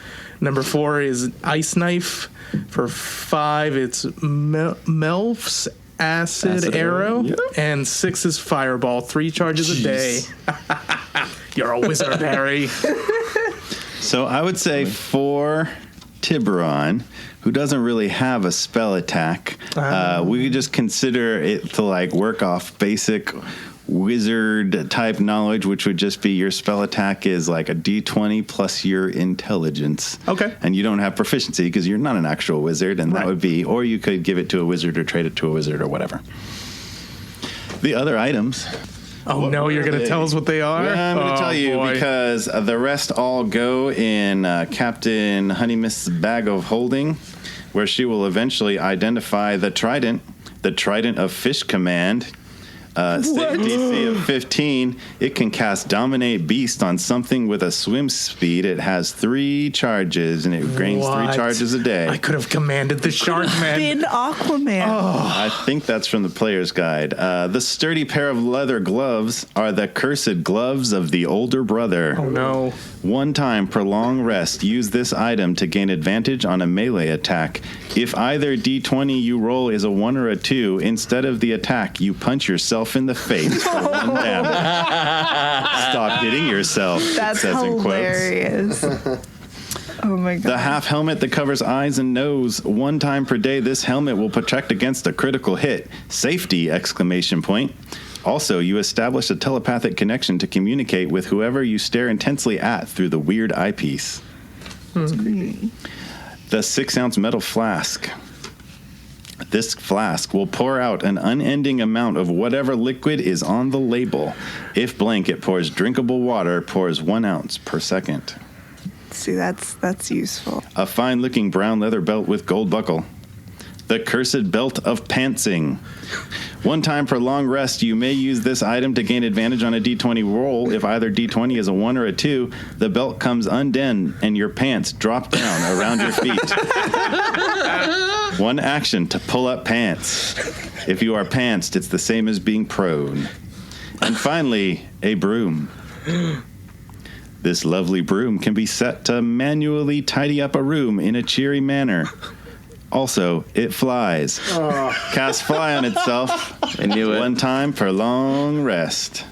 Number 4 is ice knife. For 5, it's Melf's acid arrow. Yep. And 6 is fireball. 3 charges a day. You're a wizard, Harry. So I would say for Tiberon, who doesn't really have a spell attack, we could just consider it to like work off basic wizard type knowledge, which would just be your spell attack is like a d20 plus your intelligence. Okay. And you don't have proficiency because you're not an actual wizard, and that would be, or you could give it to a wizard or trade it to a wizard or whatever. The other items. Oh, no, you're going to tell us what they are? Yeah, I'm going to tell you because the rest all go in Captain Honeymist's bag of holding, where she will eventually identify the trident of Fish Command. DC of 15. It can cast Dominate Beast on something with a swim speed. It has 3 charges, and it gains 3 charges a day. I could have commanded the shark man. Been Aquaman. I think that's from the player's guide. The sturdy pair of leather gloves are the cursed gloves of the older brother. Oh, no. 1 time per long rest, use this item to gain advantage on a melee attack. If either d20 you roll is a 1 or a 2, instead of the attack, you punch yourself in the face for 1 damage. Stop hitting yourself. That's hilarious. Oh my god. The half helmet that covers eyes and nose. 1 time per day, this helmet will protect against a critical hit. Safety! ! Also, you establish a telepathic connection to communicate with whoever you stare intensely at through the weird eyepiece. The 6-ounce metal flask. This flask will pour out an unending amount of whatever liquid is on the label. If blank, it pours drinkable water, pours 1 ounce per second. See, that's useful. A fine-looking brown leather belt with gold buckle. The cursed belt of pantsing. 1 time per long rest, you may use this item to gain advantage on a d20 roll. If either d20 is a 1 or a 2, the belt comes undone and your pants drop down around your feet. 1 action to pull up pants. If you are pantsed, it's the same as being prone. And finally, a broom. This lovely broom can be set to manually tidy up a room in a cheery manner. Also, it flies. Cast fly on itself. I knew it. One time for long rest.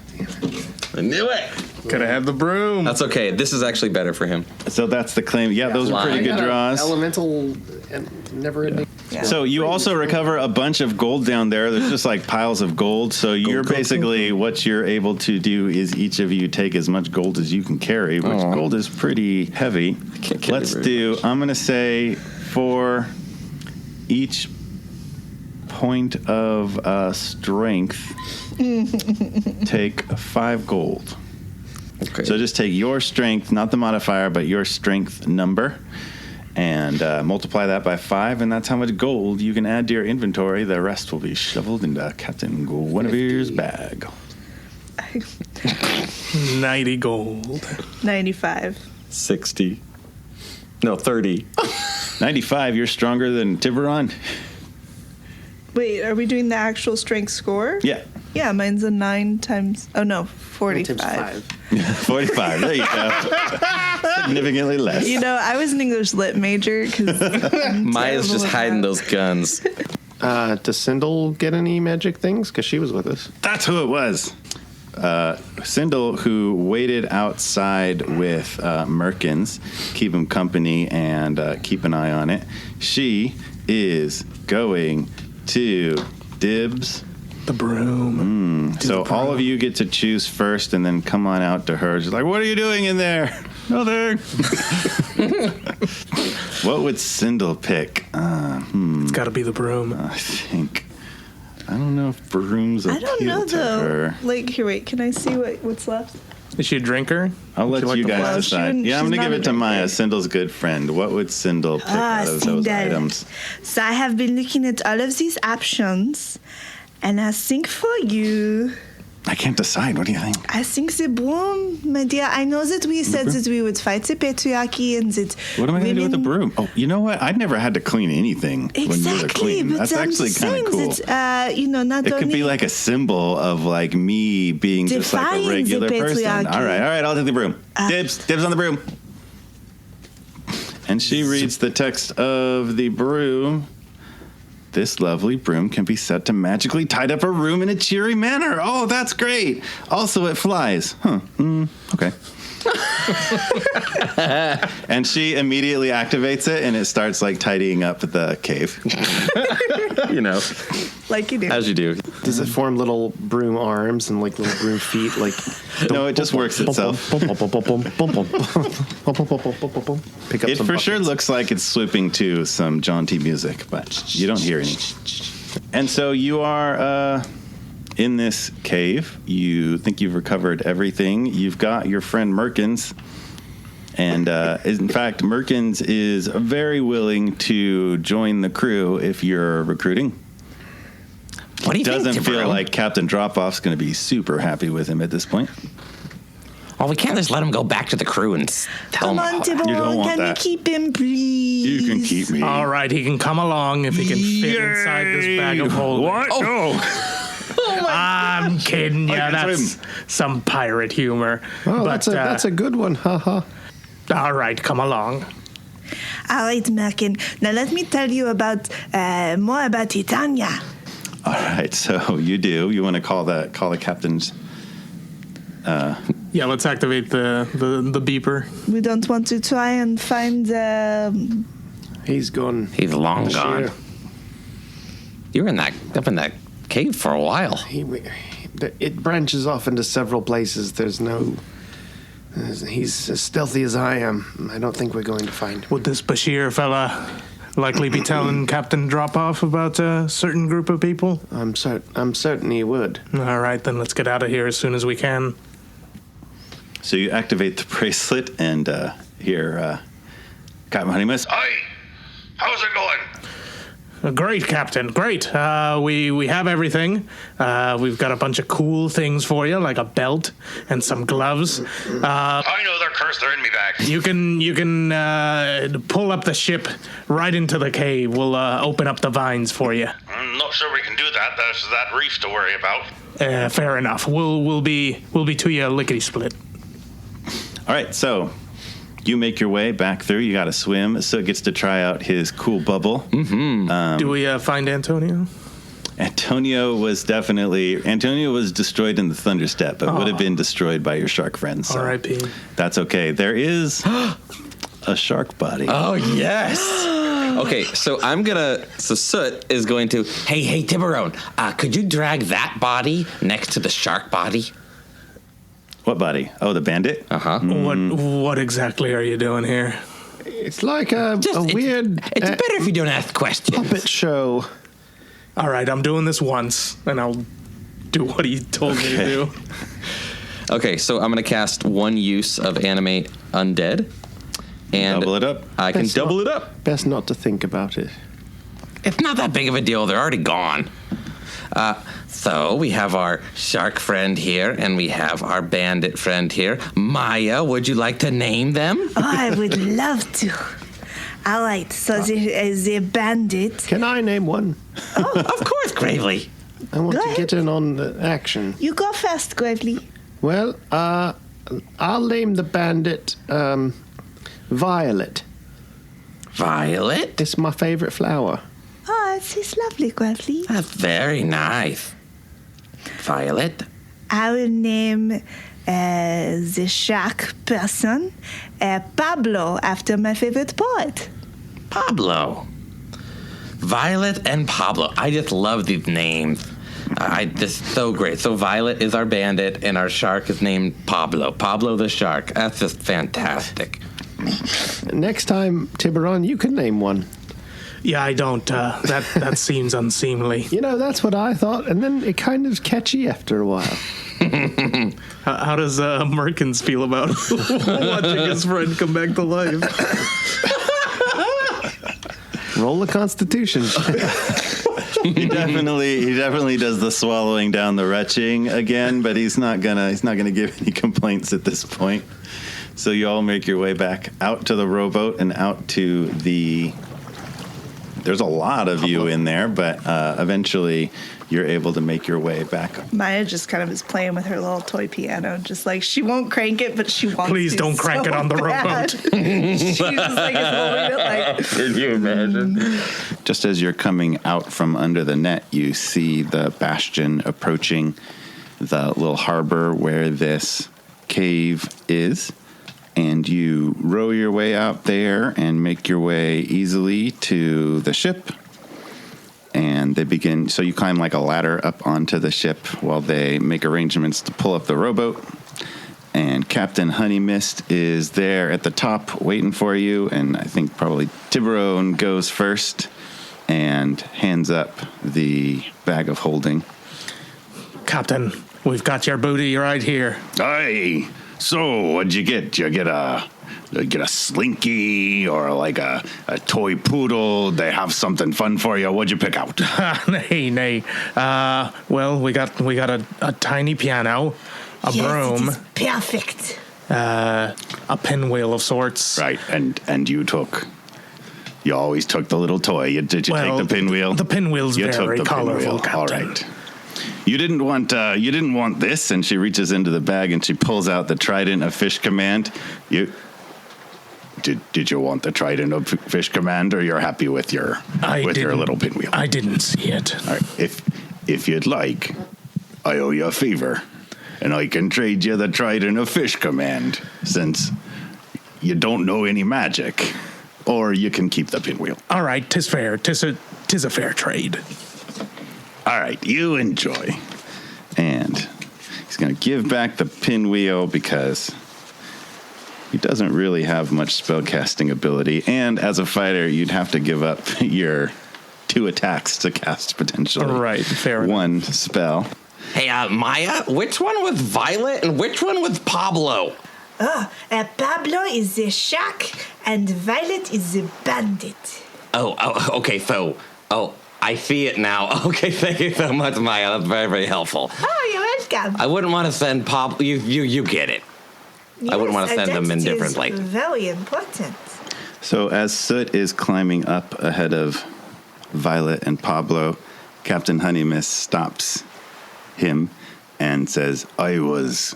I knew it. Could have had the broom. That's okay. This is actually better for him. So that's the claim. Yeah, those are pretty good draws. Elemental and never ending. Yeah. So you also recover a bunch of gold down there. There's just like piles of gold. So you're basically what you're able to do is each of you take as much gold as you can carry, which gold is pretty heavy. Let's do, I'm going to say for each point of strength, take 5 gold. Okay. So just take your strength, not the modifier, but your strength number, and multiply that by 5, and that's how much gold you can add to your inventory. The rest will be shoveled into Captain Guinevere's bag. 90 gold. 95. 60. No, 30. 95, you're stronger than Tiberon? Wait, are we doing the actual strength score? Yeah. Yeah, mine's a 9 times. Oh no, 45. 45, there you go. Significantly less. You know, I was an English lit major because Maya's just hiding those guns. Does Sindel get any magic things? Because she was with us. That's who it was. Sindel, who waited outside with Merkins, keep him company and keep an eye on it. She is going to dibs The broom. So all of you get to choose first and then come on out to her. She's like, what are you doing in there? Nothing. What would Sindel pick? It's got to be the broom. I don't know if brooms appeal I don't know to though. her. Like, here, wait. Can I see what's left? Is she a drinker? I'll Would let like you the guys flask? decide. Yeah, I'm she's going to not give a it to Maya, drinker. Sindel's good friend. What would Sindel pick out of those Sindel. items? So I have been looking at all of these options, and I think for you, I can't decide. What do you think? I think the broom, my dear. I know that we said that we would fight the patriarchy and that What am I going to do with the women- broom? Oh, you know what? I'd never had to clean anything when you were Exactly, clean. but That's I'm actually just kind saying of cool. that, not It only could be like a symbol of like me being just like Defying a the regular person. patriarchy. All right, I'll take the broom. Dibs on the broom. And she reads the text of the broom. This lovely broom can be set to magically tide up a room in a cheery manner. Oh, that's great. Also, it flies. Okay. And she immediately activates it, and it starts like tidying up the cave. You know, like you do. as you do. Does it form little broom arms and like little broom feet? Like No, it just works itself. Pick up It some for sure buckets. looks like it's swooping to some jaunty music, but you don't hear any. And so you are in this cave. You think you've recovered everything. You've got your friend Merkins. And in fact, Merkins is very willing to join the crew if you're recruiting. What do you Doesn't think, feel Tiberon? like Captain Dropoff's going to be super happy with him at this point. Well, we can't just let him go back to the crew and tell Come him. on, You don't Tiberon, want can that. we keep him, please? You can keep me. All right, he can come along if he can fit inside this bag of holding. What? No. I'm kidding you. I can That's swim. some pirate humor. Oh, but that's a good one. Haha. all right, come along. All right, Merkin. Now let me tell you about more about Titania. All right, so you do. You want to call the captain's. Yeah, let's activate the beeper. We don't want to try and find. He's gone. He's long this gone. year. You were up in that cave for a while. It branches off into several places. He's as stealthy as I am. I don't think we're going to find him. Would this Bashir fella likely be telling Captain Dropoff about a certain group of people? I'm certain he would. All right, then let's get out of here as soon as we can. So you activate the bracelet, and here, Captain Honeymus. Hi, how's it going? Great, Captain. Great. We have everything. We've got a bunch of cool things for you, like a belt and some gloves. I know they're cursed. They're in me bag. You can pull up the ship right into the cave. We'll open up the vines for you. I'm not sure we can do that. There's that reef to worry about. Fair enough. We'll be to you lickety split. All right, so you make your way back through. You got to swim. So it gets to try out his cool bubble. Do we find Antonio? Antonio was destroyed in the thunderstep, but would have been destroyed by your shark friends. So R.I.P. That's okay. There is a shark body. Oh, yes. Okay, so Soot is going to, hey, Tiberon, could you drag that body next to the shark body? What body? Oh, the bandit? Uh-huh. What exactly are you doing here? It's like a weird It's better if you don't ask questions. puppet show. All right, I'm doing this once, and I'll do what he told me to do. Okay, so I'm going to cast one use of Animate Undead. And Double it up. I can Best double not- it up. Best not to think about it. It's not that big of a deal. They're already gone. So we have our shark friend here, and we have our bandit friend here. Maya, would you like to name them? Oh, I would love to. All right, so the bandit. Can I name one? Of course, Gravely. I want Go to ahead. get in on the action. You go first, Gravely. Well, I'll name the bandit Violet. Violet? It's my favorite flower. Oh, it's lovely, Gravely. That's very nice. Violet? I will name the shark person Pablo, after my favorite poet. Pablo. Violet and Pablo. I just love these names. This is so great. So Violet is our bandit, and our shark is named Pablo. Pablo the shark. That's just fantastic. Next time, Tiberon, you can name one. Yeah, I don't. That seems unseemly. You know, that's what I thought, and then it kind of catchy after a while. How does Merkins feel about watching his friend come back to life? Roll the Constitution. He definitely does the swallowing down the retching again, but he's not gonna give any complaints at this point. So you all make your way back out to the rowboat and out to the. There's a lot of you in there, but eventually you're able to make your way back. Maya just kind of is playing with her little toy piano, just like she won't crank it, but she wants Please to don't crank so it on the bad. rowboat. She's just like holding it like. Can you imagine? Just as you're coming out from under the net, you see the bastion approaching the little harbor where this cave is. And you row your way out there and make your way easily to the ship. And they begin, so you climb like a ladder up onto the ship while they make arrangements to pull up the rowboat. And Captain Honeymist is there at the top waiting for you. And I think probably Tiberon goes first and hands up the bag of holding. Captain, we've got your booty right here. Aye. So, what'd you get? Did you get a slinky or like a toy poodle? They have something fun for you. What'd you pick out? Nay. Well, we got a tiny piano, a broom, Yes, it is perfect. a pinwheel of sorts. Right, and you always took the little toy. Did you take the pinwheel? The pinwheel's You very took the colorful, pinwheel. All Captain. right. You didn't want this, and she reaches into the bag and she pulls out the Trident of Fish Command. Did you want the Trident of Fish Command, or you're happy with your little pinwheel? I didn't see it. All right. If you'd like, I owe you a favor, and I can trade you the Trident of Fish Command, since you don't know any magic, or you can keep the pinwheel. All right, 'tis fair. 'Tis a fair trade. All right, you enjoy. And he's going to give back the pinwheel because he doesn't really have much spellcasting ability. And as a fighter, you'd have to give up your 2 attacks to cast potentially. Right, fair enough. 1 spell. Hey, Maya, which one was Violet and which one was Pablo? Pablo is the shark and Violet is the bandit. Okay, so, I see it now. Okay, thank you so much, Maya. That's very, very helpful. Oh, you're welcome. I wouldn't want to send Pablo. You get it. I wouldn't want to send them in different like places. Very important. So as Soot is climbing up ahead of Violet and Pablo, Captain Honeymist stops him and says, I was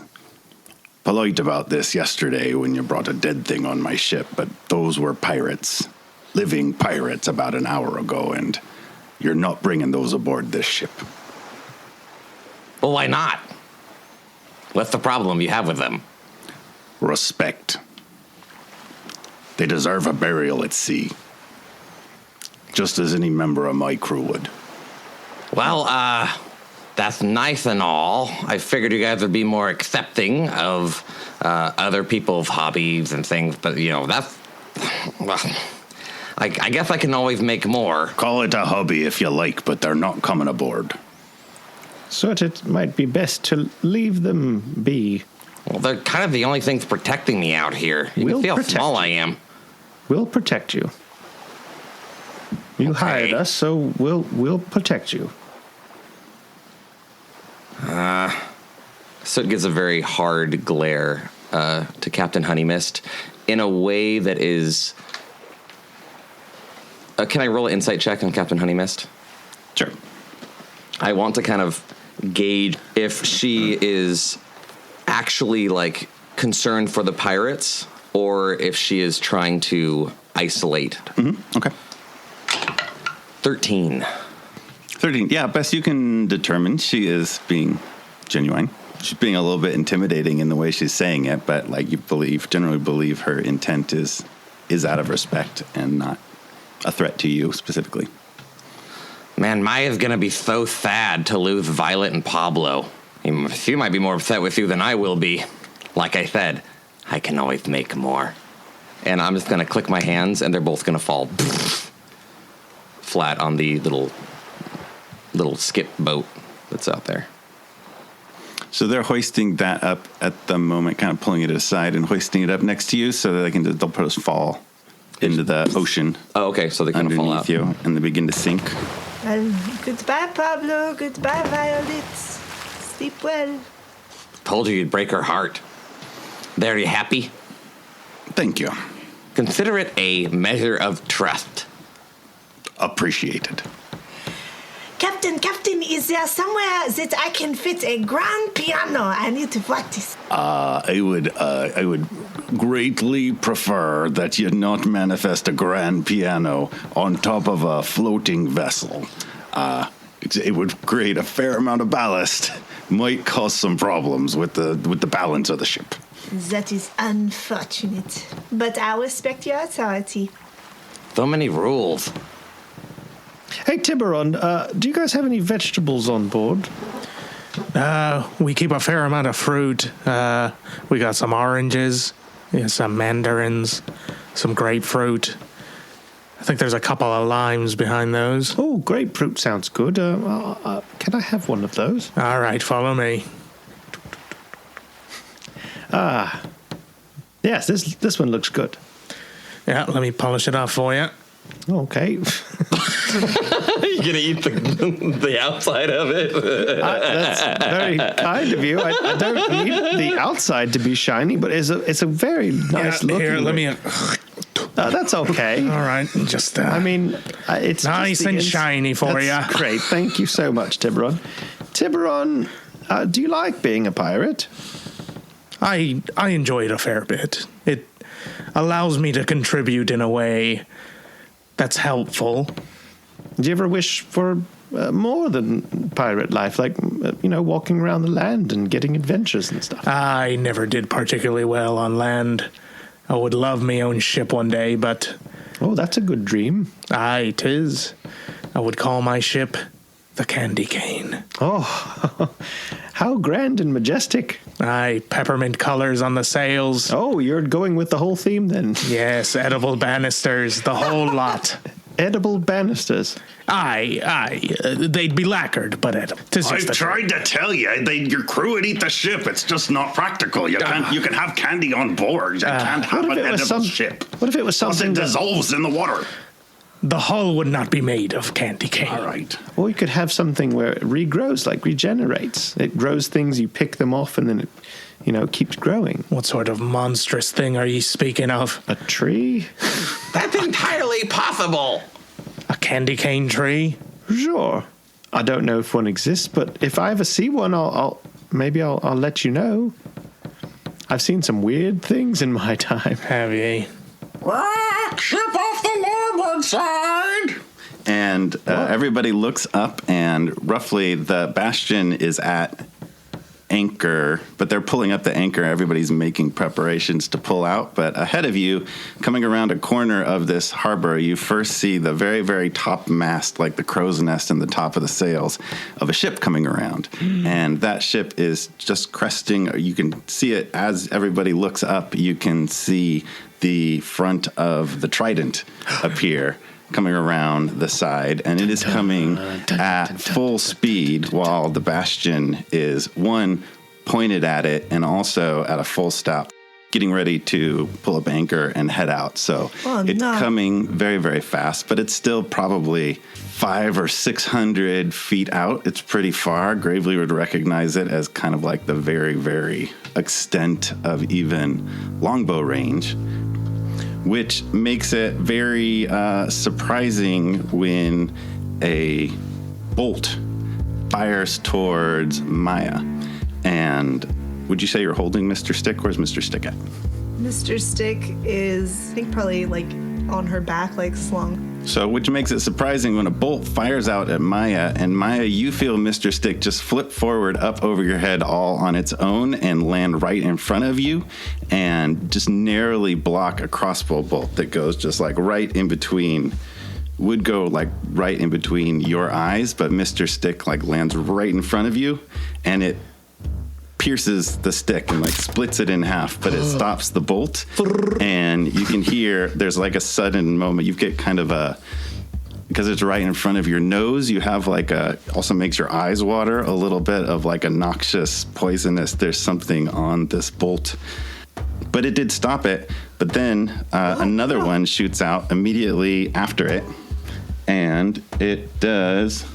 polite about this yesterday when you brought a dead thing on my ship, but those were pirates, living pirates about an hour ago, and you're not bringing those aboard this ship. Well, why not? What's the problem you have with them? Respect. They deserve a burial at sea, just as any member of my crew would. Well, that's nice and all. I figured you guys would be more accepting of other people's hobbies and things, but, that's... Well, I guess I can always make more. Call it a hobby if you like, but they're not coming aboard. So it might be best to leave them be. Well, they're kind of the only things protecting me out here. You can see how small I am. We'll protect you. You hired us, so we'll protect you. Soot gives a very hard glare to Captain Honeymist in a way that is... can I roll an insight check on Captain Honeymist? Sure. I want to kind of gauge if she is actually, concerned for the pirates or if she is trying to isolate. Mm-hmm. Okay. 13. 13. Yeah, best you can determine, she is being genuine. She's being a little bit intimidating in the way she's saying it, but you generally believe her intent is out of respect and not a threat to you specifically. Man, Maya's gonna be so sad to lose Violet and Pablo. She might be more upset with you than I will be. Like I said, I can always make more. And I'm just going to click my hands, and they're both going to fall flat on the little skip boat that's out there. So they're hoisting that up at the moment, kind of pulling it aside and hoisting it up next to you so that they'll put us fall into the ocean. Oh, okay, so they kind of fall out. You, and they begin to sink. Goodbye, Pablo. Goodbye, Violet. Sleep well. Told you you'd break her heart. There, you happy? Thank you. Consider it a measure of trust. Appreciated. Captain, is there somewhere that I can fit a grand piano? I need to practice. I would greatly prefer that you not manifest a grand piano on top of a floating vessel. It would create a fair amount of ballast. Might cause some problems with the balance of the ship. That is unfortunate, but I respect your authority. So many rules. Hey, Tiberon, do you guys have any vegetables on board? We keep a fair amount of fruit. We got some oranges, some mandarins, some grapefruit. I think there's a couple of limes behind those. Oh, grapefruit sounds good. Can I have one of those? All right, follow me. Yes, this one looks good. Yeah, let me polish it off for you. Okay. You're gonna eat the outside of it. That's very kind of you. I don't need the outside to be shiny, but it's a very nice looking. Here, let me. That's okay. All right, just. It's nice and shiny for you. That's great. Thank you so much, Tiberon. Tiberon, do you like being a pirate? I enjoy it a fair bit. It allows me to contribute in a way that's helpful. Do you ever wish for more than pirate life, like, walking around the land and getting adventures and stuff? I never did particularly well on land. I would love my own ship one day, but... Oh, that's a good dream. Aye, 'tis. I would call my ship the Candy Cane. Oh, how grand and majestic. Aye, peppermint colors on the sails. Oh, you're going with the whole theme then? Yes, edible banisters, the whole lot. Edible banisters? Aye. They'd be lacquered, but edible. I've tried to tell you, your crew would eat the ship. It's just not practical. You can have candy on board. You can't have an edible ship. What if it was something that dissolves in the water? The hull would not be made of candy cane. All right. Or you could have something where it regrows, like regenerates. It grows things, you pick them off, and then it, keeps growing. What sort of monstrous thing are you speaking of? A tree? That's entirely possible. A candy cane tree? Sure. I don't know if one exists, but if I ever see one, I'll let you know. I've seen some weird things in my time. Have you? Ship off the larboard side! And everybody looks up, and roughly the bastion is at anchor, but they're pulling up the anchor. Everybody's making preparations to pull out. But ahead of you, coming around a corner of this harbor, you first see the very, very top mast, like the crow's nest in the top of the sails of a ship coming around. And that ship is just cresting. You can see it as everybody looks up. You can see the front of the Trident appear coming around the side, and it is coming at full speed while the bastion is, one, pointed at it, and also at a full stop, getting ready to pull up anchor and head out. So it's coming very, very fast, but it's still probably 500 or 600 feet out. It's pretty far. Gravely would recognize it as kind of like the very, very extent of even longbow range, which makes it very surprising when a bolt fires towards Maya. And would you say you're holding Mr. Stick? Where's Mr. Stick at? Mr. Stick is, I think, probably like on her back, like slung. So, which makes it surprising when a bolt fires out at Maya, and Maya, you feel Mr. Stick just flip forward up over your head all on its own and land right in front of you and just narrowly block a crossbow bolt that goes just like right in between, would go like right in between your eyes, but Mr. Stick like lands right in front of you, and it pierces the stick and like splits it in half, but it stops the bolt. And you can hear there's like a sudden moment. You get kind of a, because it's right in front of your nose, you have like a, also makes your eyes water a little bit of like a noxious poisonous. There's something on this bolt, but it did stop it. But then another one shoots out immediately after it, and it does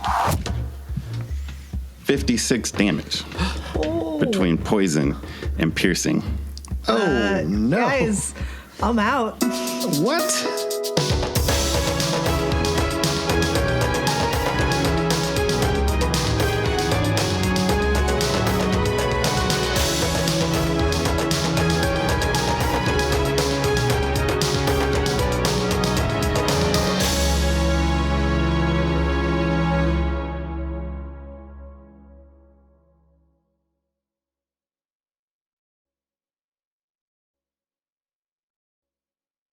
56 damage between poison and piercing. Oh, no. Guys, I'm out. What?